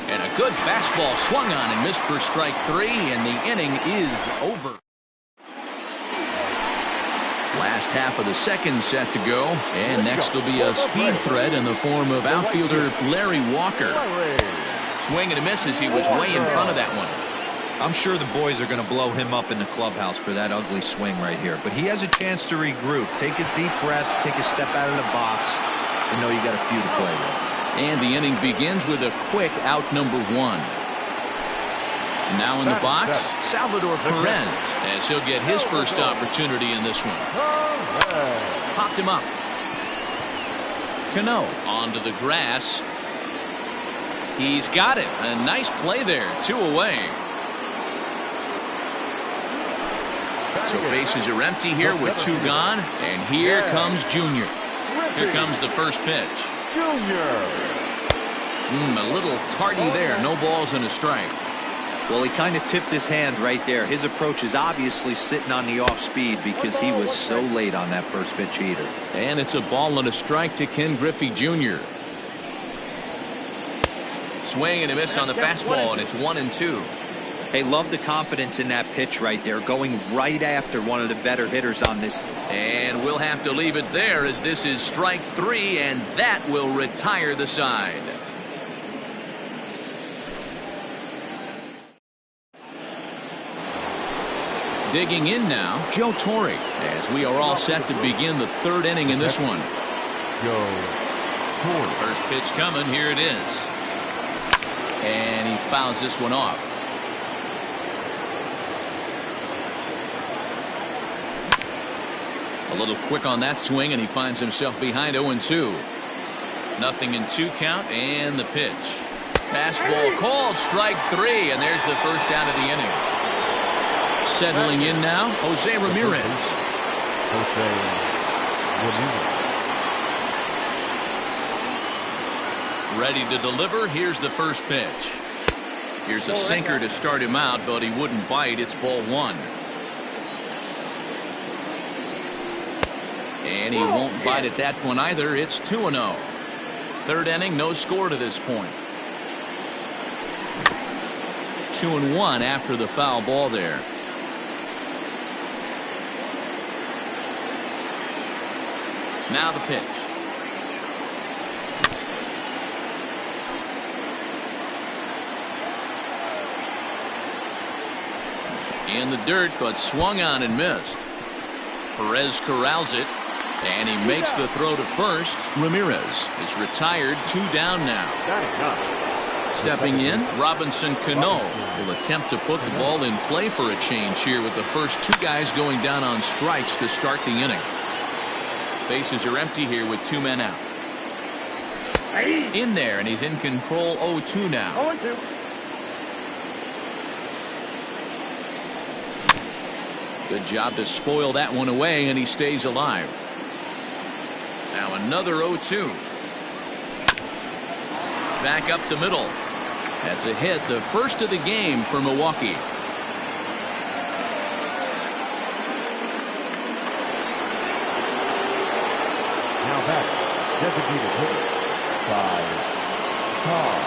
And a good fastball swung on and missed for strike 3, and the inning is over. Last half of the second set to go, and next will be a speed threat in the form of outfielder Larry Walker. Swing and a miss as he was way in front of that one. I'm sure the boys are going to blow him up in the clubhouse for that ugly swing right here, but he has a chance to regroup. Take a deep breath, take a step out of the box, and know you got a few to play with. And the inning begins with a quick out number 1. Now in the box, Salvador Perez, as he'll get his first opportunity in this one. Popped him up. Cano onto the grass. He's got it. A nice play there. 2 away. So bases are empty here with 2 gone. And here comes Junior. Here comes the first pitch. A little tardy there. No balls and a strike. Well, he kind of tipped his hand right there. His approach is obviously sitting on the off speed because he was so late on that first pitch heater. And it's a ball and a strike to Ken Griffey Jr. Swing and a miss on the fastball, and it's 1-2. Hey, love the confidence in that pitch right there, going right after one of the better hitters on this. And we'll have to leave it there as this is strike 3, and that will retire the side. Digging in now, Joe Torre, as we are all set to begin the 3rd inning in this one. Joe Torre. First pitch coming, here it is. And he fouls this one off. A little quick on that swing, and he finds himself behind 0-2. Nothing in 2 count, and the pitch. Fastball called, strike 3, and there's the first out of the inning. Settling in now, Jose Ramirez. Ready to deliver. Here's the first pitch. Here's a sinker to start him out, but he wouldn't bite. It's ball 1. And he won't bite at that one either. It's 2-0. Third inning, no score to this point. 2-1 after the foul ball there. Now the pitch. In the dirt, but swung on and missed. Perez corrals it, and he makes the throw to first. Ramirez is retired, 2 down now. Stepping in, Robinson Cano will attempt to put the ball in play for a change here with the first 2 guys going down on strikes to start the inning. Bases are empty here with 2 men out. In there, and he's in control. 0-2 now. 0-2. Good job to spoil that one away, and he stays alive. Now another 0-2. Back up the middle. That's a hit, the first of the game for Milwaukee. Now back, designated hitter by Todd.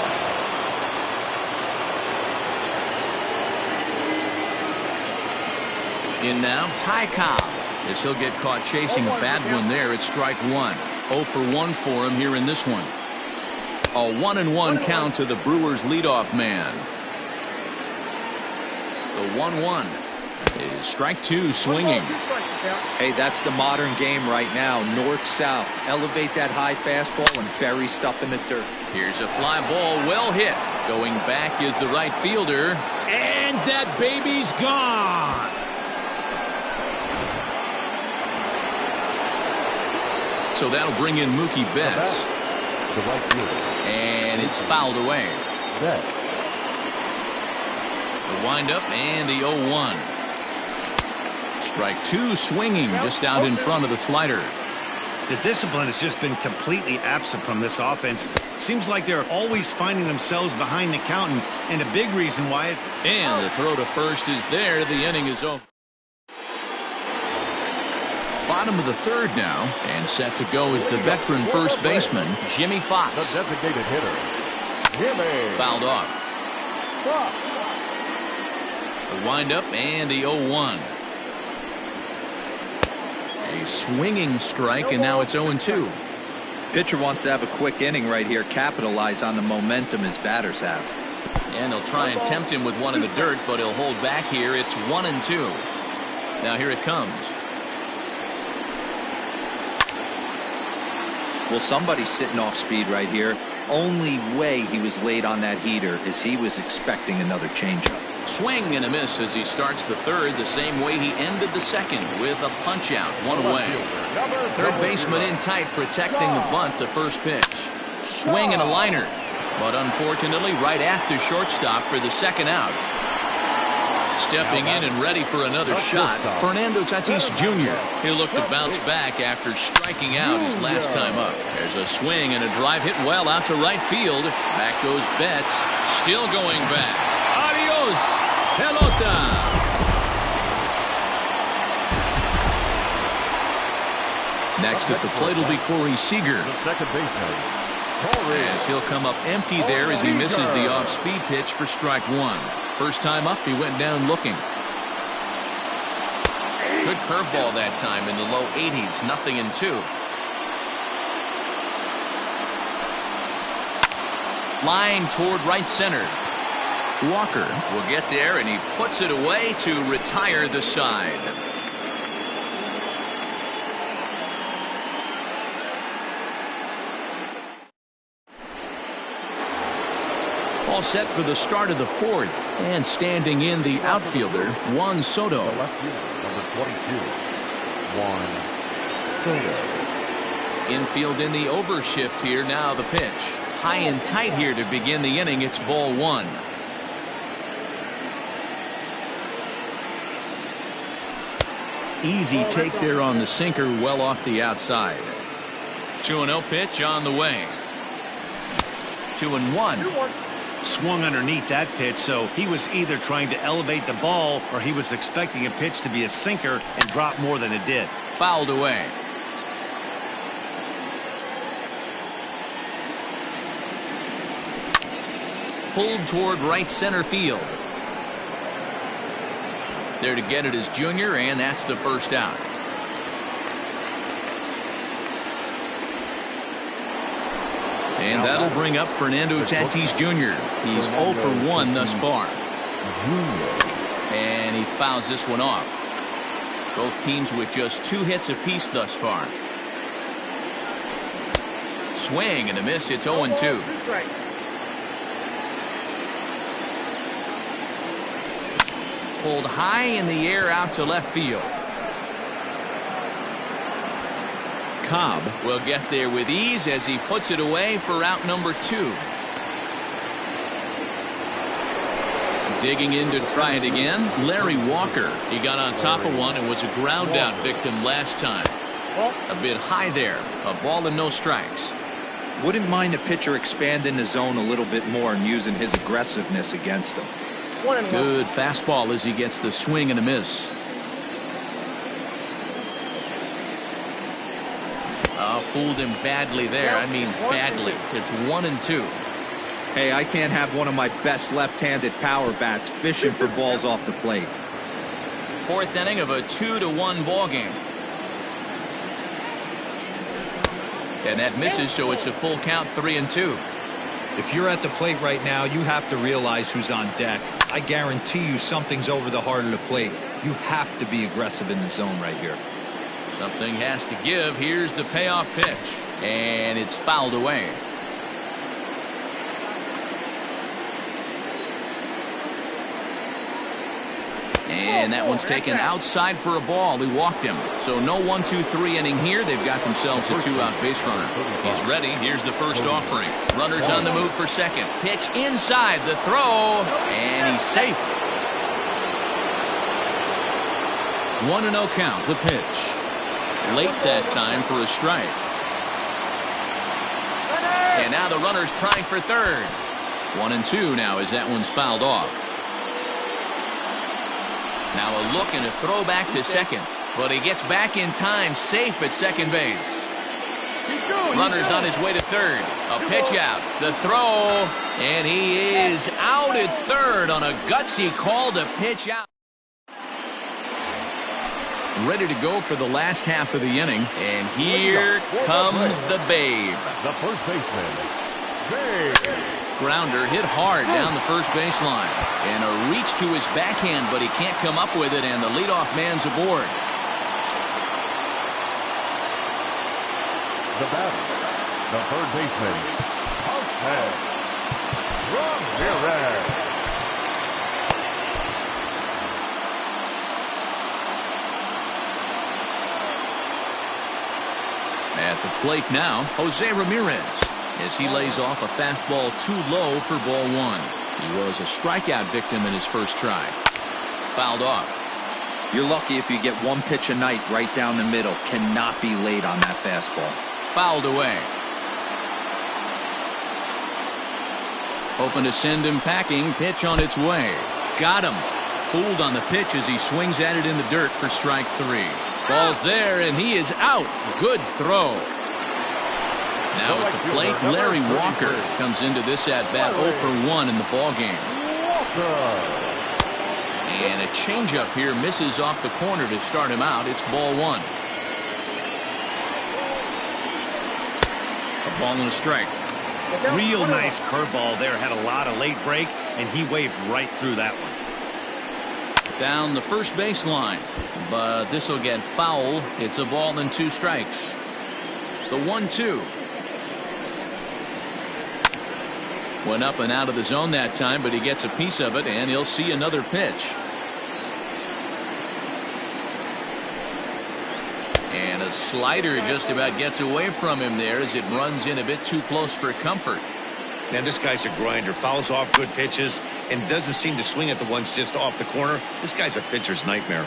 In now, Ty Cobb. As he'll get caught chasing a bad one there at strike 1. 0 for 1 for him here in this one. A 1-1 count to the Brewers leadoff man. The 1-1 is strike 2 swinging. Hey, that's the modern game right now. North-south. Elevate that high fastball and bury stuff in the dirt. Here's a fly ball, well hit. Going back is the right fielder. And that baby's gone. So that'll bring in Mookie Betts. The right fielder. And it's fouled away. Betts. The windup and the 0-1. Strike 2 swinging just out in front of the slider. The discipline has just been completely absent from this offense. Seems like they're always finding themselves behind the count, and a big reason why is... And the throw to first is there. The inning is over. Bottom of the third now, and set to go is the veteran first baseman, Jimmy Fox. The designated hitter, Jimmy. Fouled off. The windup and the 0-1. A swinging strike, and now it's 0-2. Pitcher wants to have a quick inning right here, capitalize on the momentum his batters have. And he'll try and tempt him with one in the dirt, but he'll hold back here. It's 1-2. Now here it comes. Well, somebody's sitting off speed right here. Only way he was late on that heater is he was expecting another changeup. Swing and a miss as he starts the third, the same way he ended the second with a punch out, 1 away. Third baseman in tight, protecting the bunt, the first pitch. Swing and a liner, but unfortunately right after shortstop for the second out. Stepping in and ready for another shot, Fernando Tatis Jr. He'll look to bounce back after striking out his last time up. There's a swing and a drive hit well out to right field. Back goes Betts, still going back. Adios, pelota. Next at the plate will be Corey Seager. Second baseman, As he'll come up empty there as he misses the off-speed pitch for strike 1. First time up, he went down looking. Good curveball that time in the low 80s, 0-2. Line toward right center. Walker will get there, and he puts it away to retire the side. All set for the start of the fourth, and standing in the outfielder, Juan Soto. the left fielder, number 22, Juan Soto. Infield in the overshift here. Now the pitch. High and tight here to begin the inning. It's ball 1. Easy take there on the sinker, well off the outside. 2-0 pitch on the way. 2-1. Swung underneath that pitch, so he was either trying to elevate the ball or he was expecting a pitch to be a sinker and drop more than it did. Fouled away. pulled toward right center field. There to get it is Junior, and that's the first out. And that'll bring up Fernando Tatis Jr. He's 0 for 1 thus far. And he fouls this one off. Both teams with just 2 hits apiece thus far. Swing and a miss. It's 0-2. Pulled high in the air out to left field. Cobb will get there with ease as he puts it away for out number 2. Digging in to try it again, Larry Walker. He got on top of one and was a ground out victim last time. A bit high there. A ball and no strikes. Wouldn't mind a pitcher expanding the zone a little bit more and using his aggressiveness against them. Good fastball as he gets the swing and a miss. Fooled him badly there. I mean badly. It's 1-2. Hey, I can't have one of my best left-handed power bats fishing for balls off the plate. 4th inning of a 2-1 ball game. And that misses, so it's a full count, 3-2. If you're at the plate right now, you have to realize who's on deck. I guarantee you something's over the heart of the plate. You have to be aggressive in the zone right here. Something has to give. Here's the payoff pitch, and it's fouled away. And that one's taken outside for a ball. He walked him. So no 1-2-3 inning here. They've got themselves a 2-out base runner. He's ready. Here's the first offering. Runners on the move for second. Pitch inside. The throw. And he's safe. 1-0 count. The pitch. Late that time for a strike. And now the runner's trying for third. 1-2 now as that one's fouled off. Now a look and a throw back to second. But he gets back in time, safe at second base. Runners on his way to third. A pitch out. The throw. And he is out at third on a gutsy call to pitch out. Ready to go for the last half of the inning. And here comes the Babe. The first baseman, Babe. Grounder hit hard down the first baseline. And a reach to his backhand, but he can't come up with it, and the leadoff man's aboard. The batter, the third baseman, Ramirez. At the plate now, Jose Ramirez, as he lays off a fastball too low for ball 1. He was a strikeout victim in his first try. Fouled off. You're lucky if you get one pitch a night right down the middle. Cannot be late on that fastball. Fouled away. Hoping to send him packing. Pitch on its way. Got him. Fooled on the pitch as he swings at it in the dirt for strike 3. Ball's there, and he is out. Good throw. Now at the plate, Larry Walker comes into this at-bat 0 for 1 in the ballgame. And a changeup here misses off the corner to start him out. It's ball 1. A ball and a strike. Real nice curveball there. Had a lot of late break, and he waved right through that one. Down the first baseline, but this will get foul. It's a ball and 2 strikes. The 1-2. Went up and out of the zone that time, but he gets a piece of it, and he'll see another pitch. And a slider just about gets away from him there as it runs in a bit too close for comfort. Man, this guy's a grinder. Fouls off good pitches and doesn't seem to swing at the ones just off the corner. This guy's a pitcher's nightmare.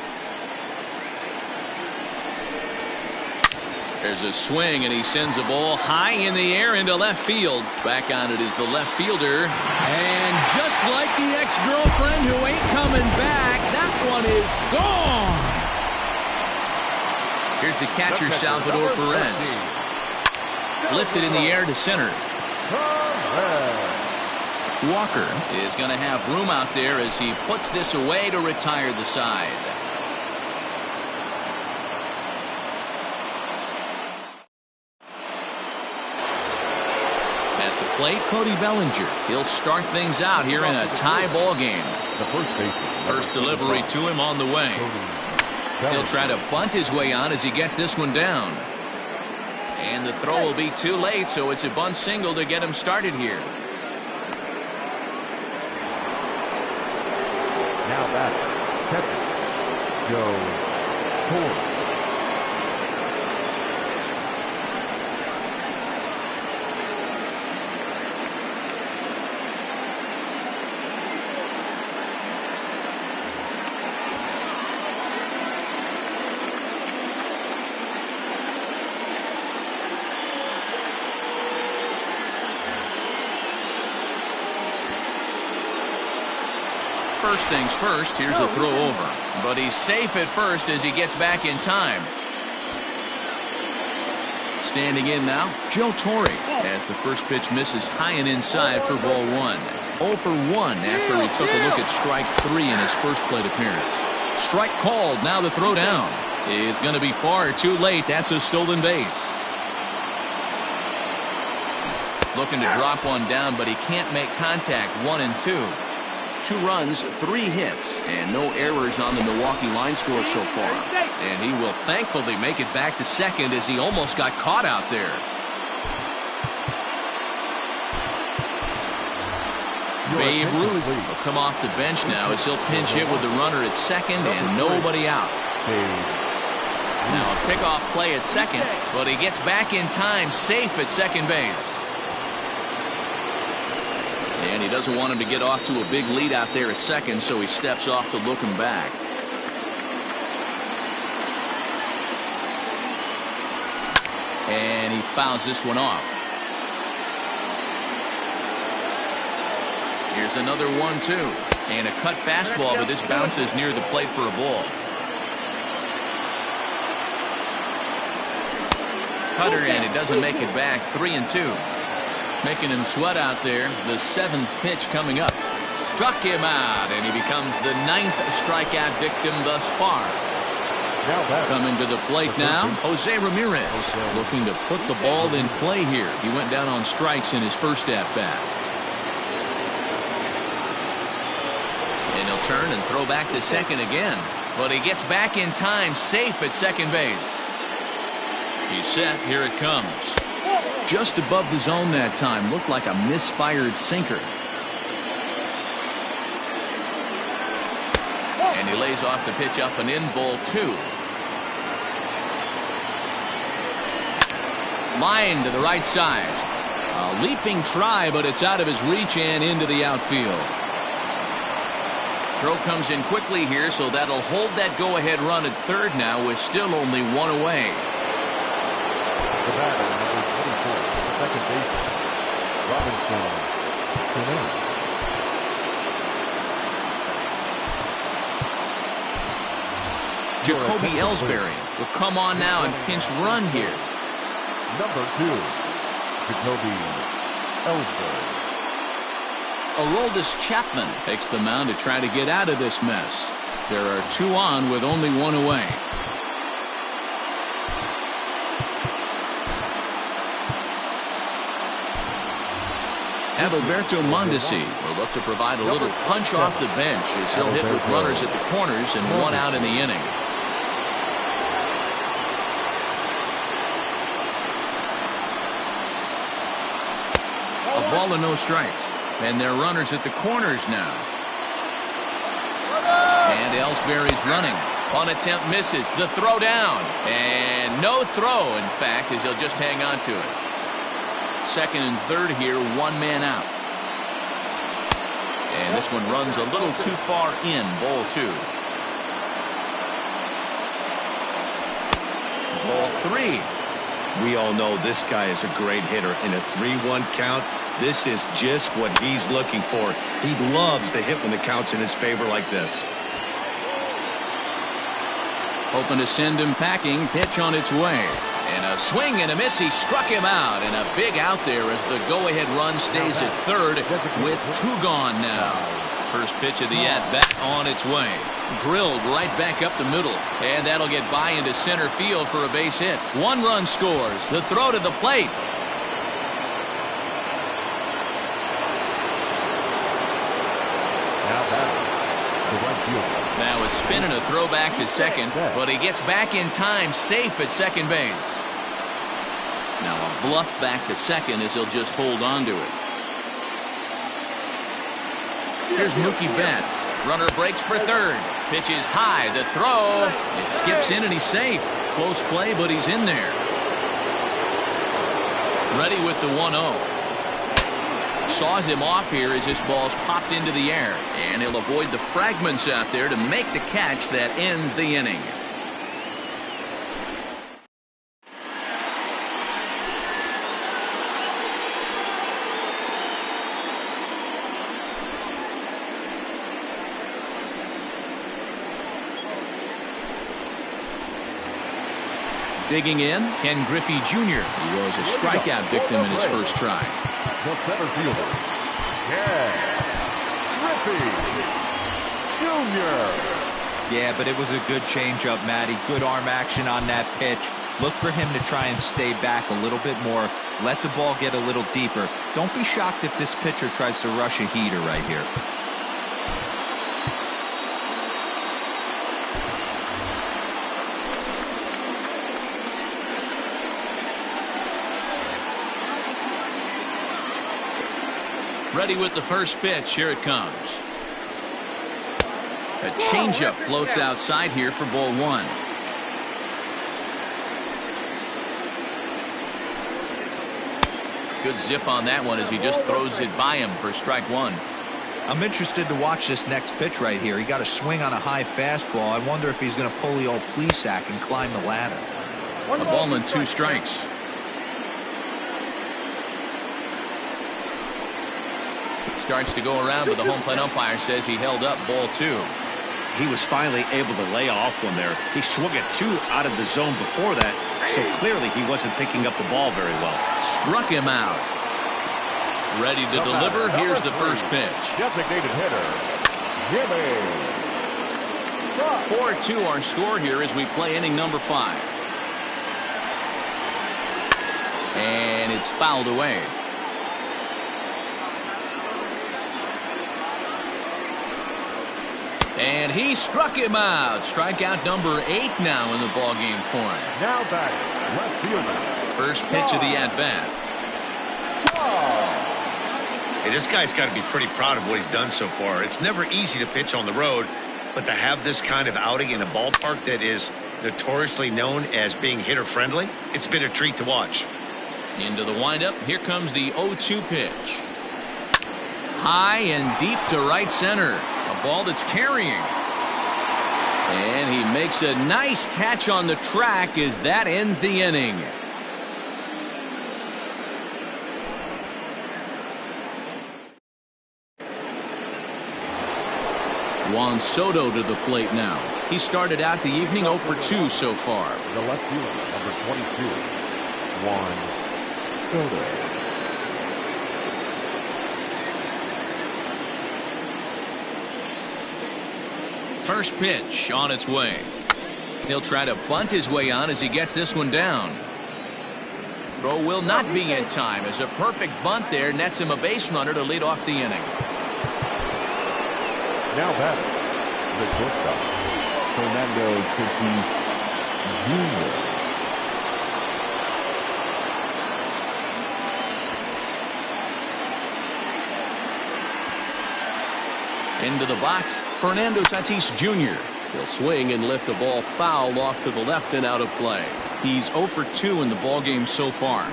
There's a swing, and he sends a ball high in the air into left field. Back on it is the left fielder. And just like the ex-girlfriend who ain't coming back, that one is gone. Here's the catcher, Salvador Perez. Lifted in the air to center. Walker is going to have room out there as he puts this away to retire the side. At the plate, Cody Bellinger. He'll start things out here in a tie ball game. First delivery to him on the way. He'll try to bunt his way on as he gets this one down. And the throw will be too late, so it's a bunt single to get him started here. Now back, catcher, Joe Torre. First things first, here's a throw over. But he's safe at first as he gets back in time. Standing in now, Joe Torre, as the first pitch misses high and inside for ball one. 0 for 1 after he took a look at strike 3 in his first plate appearance. Strike called, now the throw down is going to be far too late. That's a stolen base. Looking to drop one down, but he can't make contact. 1 and 2. 2 runs, 3 hits, and no errors on the Milwaukee line score so far. And he will thankfully make it back to second as he almost got caught out there. Babe Ruth will come off the bench now as he'll pinch hit with the runner at second and nobody out. Now a pickoff play at second, but he gets back in time, safe at second base. And he doesn't want him to get off to a big lead out there at second, so he steps off to look him back. And he fouls this one off. Here's another 1-2. And a cut fastball, but this bounces near the plate for a ball. Cutter, and it doesn't make it back. 3 and 2. Making him sweat out there. The 7th pitch coming up. Struck him out, and he becomes the 9th strikeout victim thus far. Coming to the plate now, Jose Ramirez, looking to put the ball in play here. He went down on strikes in his first at-bat. And he'll turn and throw back to second again. But he gets back in time, safe at second base. He's set. Here it comes. Just above the zone that time. Looked like a misfired sinker. And he lays off the pitch up and in, ball 2. Line to the right side. A leaping try, but it's out of his reach and into the outfield. Throw comes in quickly here, so that'll hold that go-ahead run at third now with still only 1 away. The batter, number 24, second baseman, Robinson Cano. Jacoby Ellsbury will come on now and pinch run here. Number 2, Jacoby Ellsbury. Aroldis Chapman takes the mound to try to get out of this mess. There are 2 on with only 1 away. Adalberto Mondesi will look to provide a little punch off the bench as he'll hit with runners at the corners and 1 out in the inning. A ball and no strikes. And they're runners at the corners now. And Ellsbury's running. On attempt misses. The throw down. And no throw, in fact, as he'll just hang on to it. Second and third here, 1 man out. And this one runs a little too far in, ball 2. Ball 3. We all know this guy is a great hitter. In a 3-1 count, this is just what he's looking for. He loves to hit when the count's in his favor like this. Hoping to send him packing. Pitch on its way. And A swing and a miss. He struck him out, and a big out there as the go-ahead run stays at third with 2 gone now. First pitch of the at-bat on its way. Drilled right back up the middle, and that'll get by into center field for a base hit. 1 run scores. The throw to the plate. Now a spin and a throw back to second, but he gets back in time, safe at second base. Now a bluff back to second as he'll just hold on to it. Here's Mookie Betts. Runner breaks for third. Pitch is high. The throw. It skips in and he's safe. Close play, but he's in there. Ready with the 1-0. Saws him off here as this ball's popped into the air. And he'll avoid the fragments out there to make the catch that ends the inning. Digging in, Ken Griffey Jr. He was a strikeout victim in his first try. The center fielder, Ken Griffey Jr. Yeah, but it was a good changeup, Matty. Good arm action on that pitch. Look for him to try and stay back a little bit more. Let the ball get a little deeper. Don't be shocked if this pitcher tries to rush a heater right here. Ready with the first pitch. Here it comes. A changeup floats outside here for ball 1. Good zip on that one as he just throws it by him for strike 1. I'm interested to watch this next pitch right here. He got a swing on a high fastball. I wonder if he's going to pull the old Plesac and climb the ladder. A ball and 2 strikes. Starts to go around, but the home plate umpire says he held up ball 2. He was finally able to lay off one there. He swung at 2 out of the zone before that, so clearly he wasn't picking up the ball very well. Struck him out. Ready to deliver. Here's the first pitch. Designated hitter, Jimmy. 4-2 our score here as we play inning number 5. And it's fouled away. And he struck him out. Strikeout number 8 now in the ballgame for him. Now batting, left fielder. First pitch of the at-bat. Hey, this guy's got to be pretty proud of what he's done so far. It's never easy to pitch on the road, but to have this kind of outing in a ballpark that is notoriously known as being hitter-friendly, it's been a treat to watch. Into the windup. Here comes the 0-2 pitch. High and deep to right center. A ball that's carrying. And he makes a nice catch on the track as that ends the inning. Juan Soto to the plate now. He started out the evening 0 for 2 so far. The left fielder, number 22, Juan Soto. First pitch on its way. He'll try to bunt his way on as he gets this one down. Throw will not be in time as a perfect bunt there nets him a base runner to lead off the inning. Now batting, the shortstop, Fernando Tatis Jr. Into the box, Fernando Tatis Jr. He'll swing and lift a ball foul off to the left and out of play. He's 0 for 2 in the ballgame so far.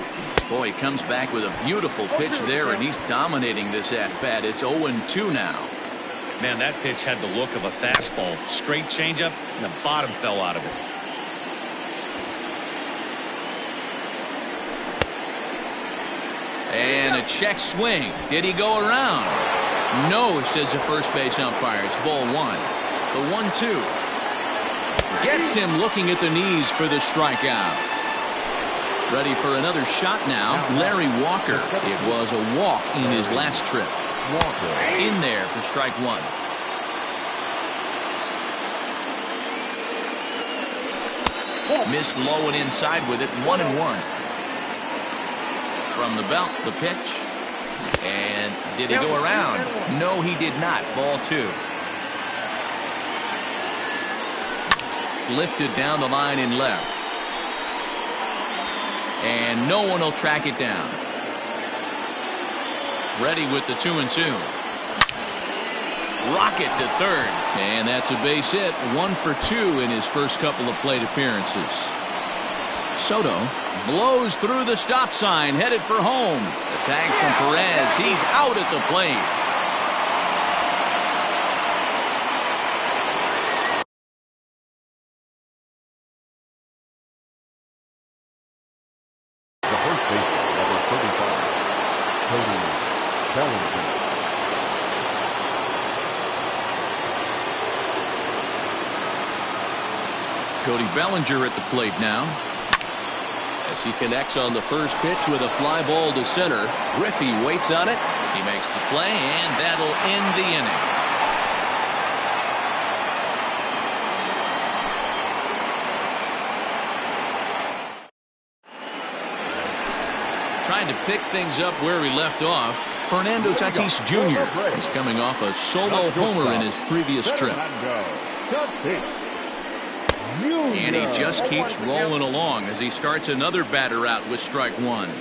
Boy, he comes back with a beautiful pitch there, and he's dominating this at-bat. It's 0-2 now. Man, that pitch had the look of a fastball. Straight changeup, and the bottom fell out of it. And a check swing. Did he go around? No, says the first base umpire. It's ball 1. The 1-2. Gets him looking at the knees for the strikeout. Ready for another shot now. Larry Walker. It was a walk in his last trip. In there for strike one. Missed low and inside with it. 1-1. From the belt, the pitch. And did he go around? No, he did not. Ball two. Lifted down the line in left. And no one will track it down. Ready with the 2-2. Rocket to third. And that's a base hit. 1 for 2 in his first couple of plate appearances. Soto blows through the stop sign, headed for home. The tag from Perez. He's out at the plate. The first baseman, number 35, Cody Bellinger. Cody Bellinger at the plate now. As he connects on the first pitch with a fly ball to center. Griffey waits on it. He makes the play, and that'll end the inning. Trying to pick things up where we left off. Fernando Tatis Jr. is coming off a solo homer in his previous trip. And he just keeps rolling along as he starts another batter out with strike one.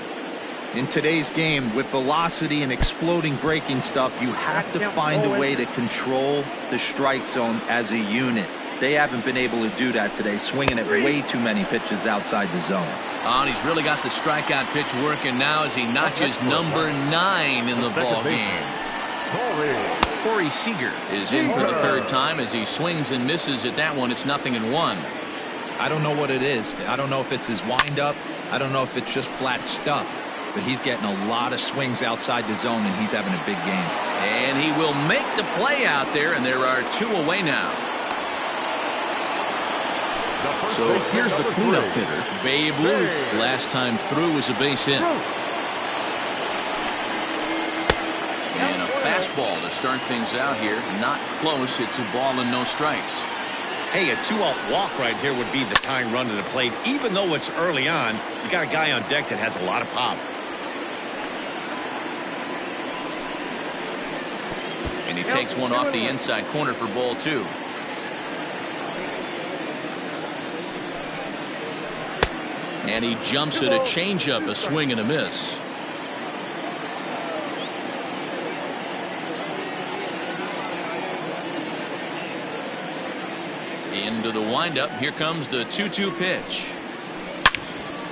In today's game, with velocity and exploding breaking stuff, you have to find a way to control the strike zone as a unit. They haven't been able to do that today, swinging at way too many pitches outside the zone. Oh, and he's really got the strikeout pitch working now as he notches number 9 in the ball game. Corey Seager is in for the third time as he swings and misses at that one. It's 0-1. I don't know what it is. I don't know if it's his windup. I don't know if it's just flat stuff. But he's getting a lot of swings outside the zone, and he's having a big game. And he will make the play out there, and there are 2 away now. So here's the cleanup hitter, Babe Ruth. Last time through was a base hit. And a fastball to start things out here. Not close. It's a ball and no strikes. Hey, a 2-out walk right here would be the tying run to the plate. Even though it's early on, you got a guy on deck that has a lot of pop. And he takes one off the inside corner for ball 2. And he jumps at a changeup, a swing and a miss. Into the windup. Here comes the 2-2 pitch.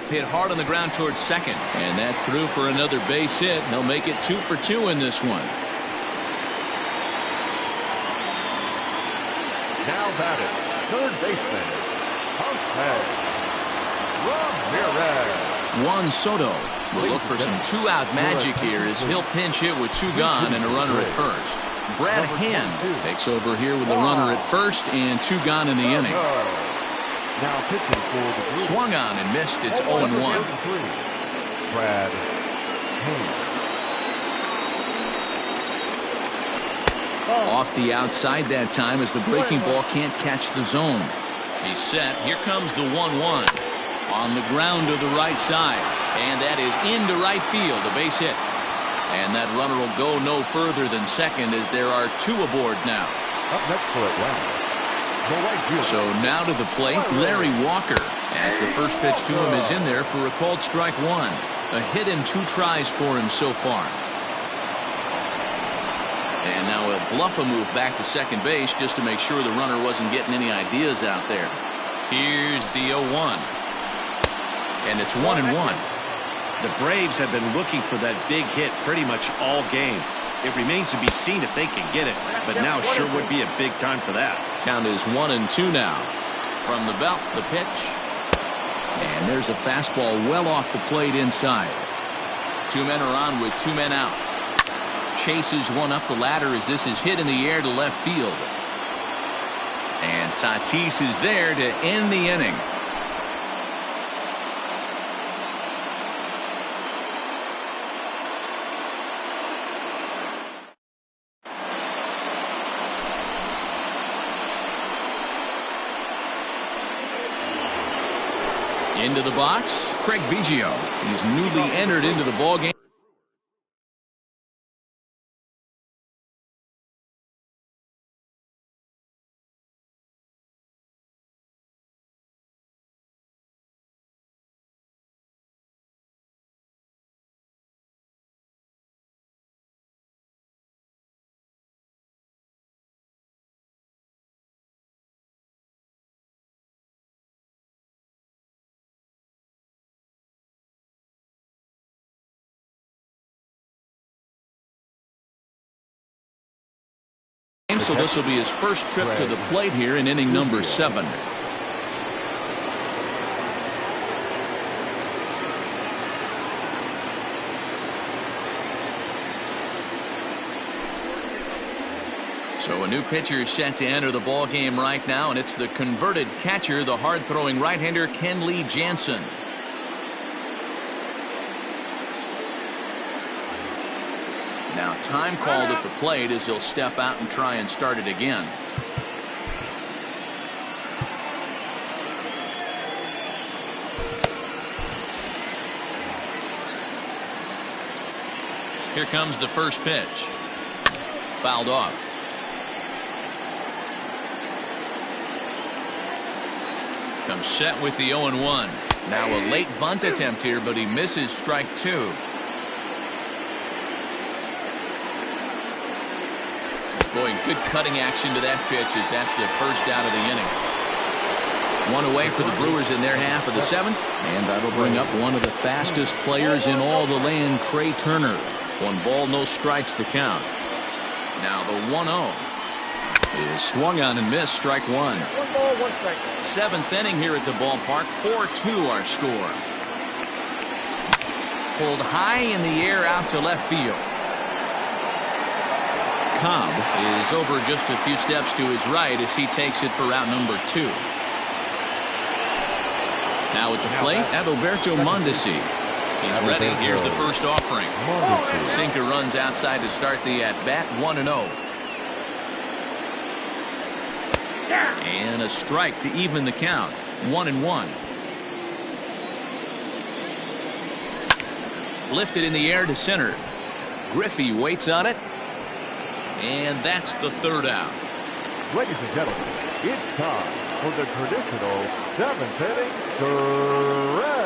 Hit hard on the ground towards second. And that's through for another base hit. He'll make it 2 for 2 in this one. Now batting, third baseman, Ramirez. Juan Soto will look for some 2-out magic here as he'll pinch hit with 2 gone and a runner at first. Brad Hand takes over here with a runner at first and 2 gone in the inning. Now pitching for the group. Swung on and missed. It's 0-1. Brad Hand. Off the outside that time as the breaking ball can't catch the zone. He's set. Here comes the 1-1. On the ground to the right side. And that is into right field. A base hit. And that runner will go no further than second as there are 2 aboard now. Up next for Atlanta. The right fielder. So now to the plate, Larry Walker. As the first pitch to him is in there for a called strike 1. A hit in 2 tries for him so far. And now he'll bluff a move back to second base just to make sure the runner wasn't getting any ideas out there. Here's the 0-1. And it's 1-1. The Braves have been looking for that big hit pretty much all game. It remains to be seen if they can get it, but now sure would be a big time for that. Count is 1-2 now. From the belt, the pitch. And there's a fastball well off the plate inside. 2 men are on with 2 men out. Chases one up the ladder as this is hit in the air to left field. And Tatis is there to end the inning. Into the box, Craig Biggio. He's newly entered into the ballgame. So this will be his first trip to the plate here in inning number 7. So a new pitcher is set to enter the ball game right now, and it's the converted catcher, the hard-throwing right-hander Kenley Jansen. Now time called at the plate as he'll step out and try and start it again. Here comes the first pitch. Fouled off. Comes set with the 0-1. Now a late bunt attempt here, but he misses strike 2. Boy, good cutting action to that pitch as that's the first out of the inning. One away for the Brewers in their half of the 7th, and that'll bring up one of the fastest players in all the land, Trey Turner. 1 ball, no strikes the count. Now the 1-0 is swung on and missed, strike 1. 1 ball, 1 strike. 7th inning here at the ballpark, 4-2 our score. Pulled high in the air out to left field. Cobb is over just a few steps to his right as he takes it for route number 2. Now at the plate, Adalberto Mondesi. He's ready. Here's the first offering. Sinker runs outside to start the at-bat, 1-0. And a strike to even the count, 1-1. Lifted in the air to center. Griffey waits on it. And that's the 3rd out. Ladies and gentlemen, it's time for the traditional 7th inning stretch.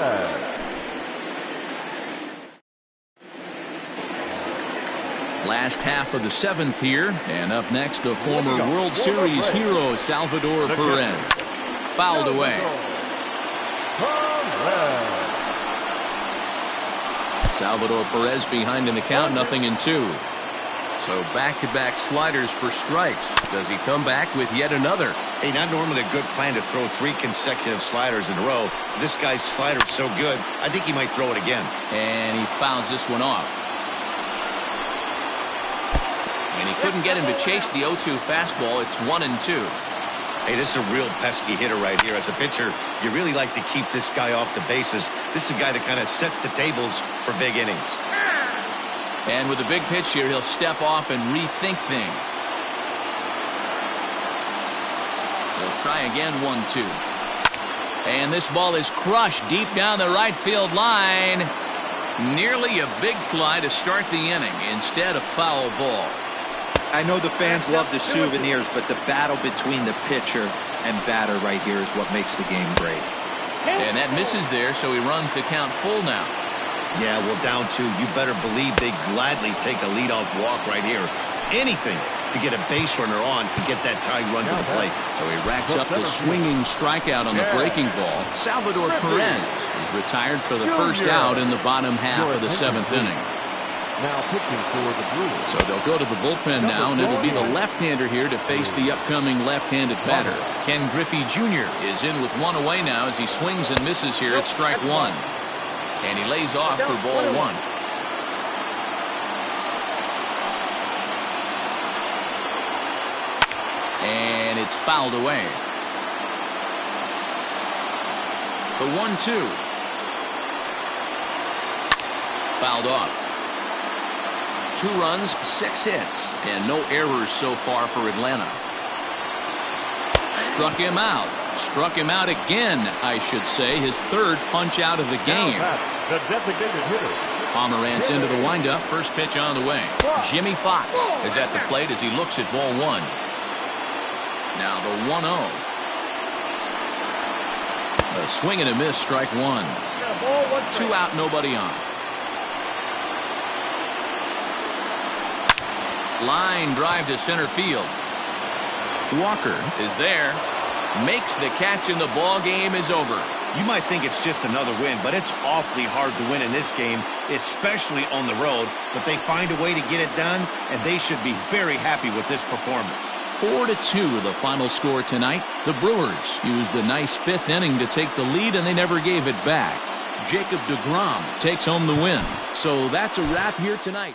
Last half of the 7th here, and up next the former World Series hero Salvador Perez. Fouled away. Salvador Perez behind in the count, 0-2. So back-to-back sliders for strikes. Does he come back with yet another? Hey, not normally a good plan to throw 3 consecutive sliders in a row. This guy's slider's so good, I think he might throw it again. And he fouls this one off. And he couldn't get him to chase the 0-2 fastball. It's 1-2. Hey, this is a real pesky hitter right here. As a pitcher, you really like to keep this guy off the bases. This is a guy that kind of sets the tables for big innings. And with a big pitch here, he'll step off and rethink things. He'll try again, 1-2. And this ball is crushed deep down the right field line. Nearly a big fly to start the inning. Instead, a foul ball. I know the fans love the souvenirs, but the battle between the pitcher and batter right here is what makes the game great. And that misses there, so he runs the count full now. Yeah, well, down 2, you better believe they gladly take a leadoff walk right here. Anything to get a base runner on and get that tie run to the plate. So he racks up the swinging strikeout on the breaking ball. Salvador Perez is retired for the first out in the bottom half of the 7th inning. Now pitching for the Brewers. So they'll go to the bullpen now, and it'll be the left-hander here to face the upcoming left-handed batter. Ken Griffey Jr. is in with 1 away now as he swings and misses here at strike 1. And he lays off for ball 1. And it's fouled away. The 1-2. Fouled off. 2 runs, 6 hits, and no errors so far for Atlanta. Struck him out. Struck him out again, I should say. His third punch out of the game. The designated hitter. Pomeranz into the windup. First pitch on the way. Jimmy Fox is at the plate as he looks at ball one. Now the 1-0. A swing and a miss, strike one. 2 out, nobody on. Line drive to center field. Walker is there. Makes the catch and the ball game is over. You might think it's just another win, but it's awfully hard to win in this game, especially on the road. But they find a way to get it done, and they should be very happy with this performance. 4-2 the final score tonight. The Brewers used a nice 5th inning to take the lead, and they never gave it back. Jacob deGrom takes home the win. So that's a wrap here tonight.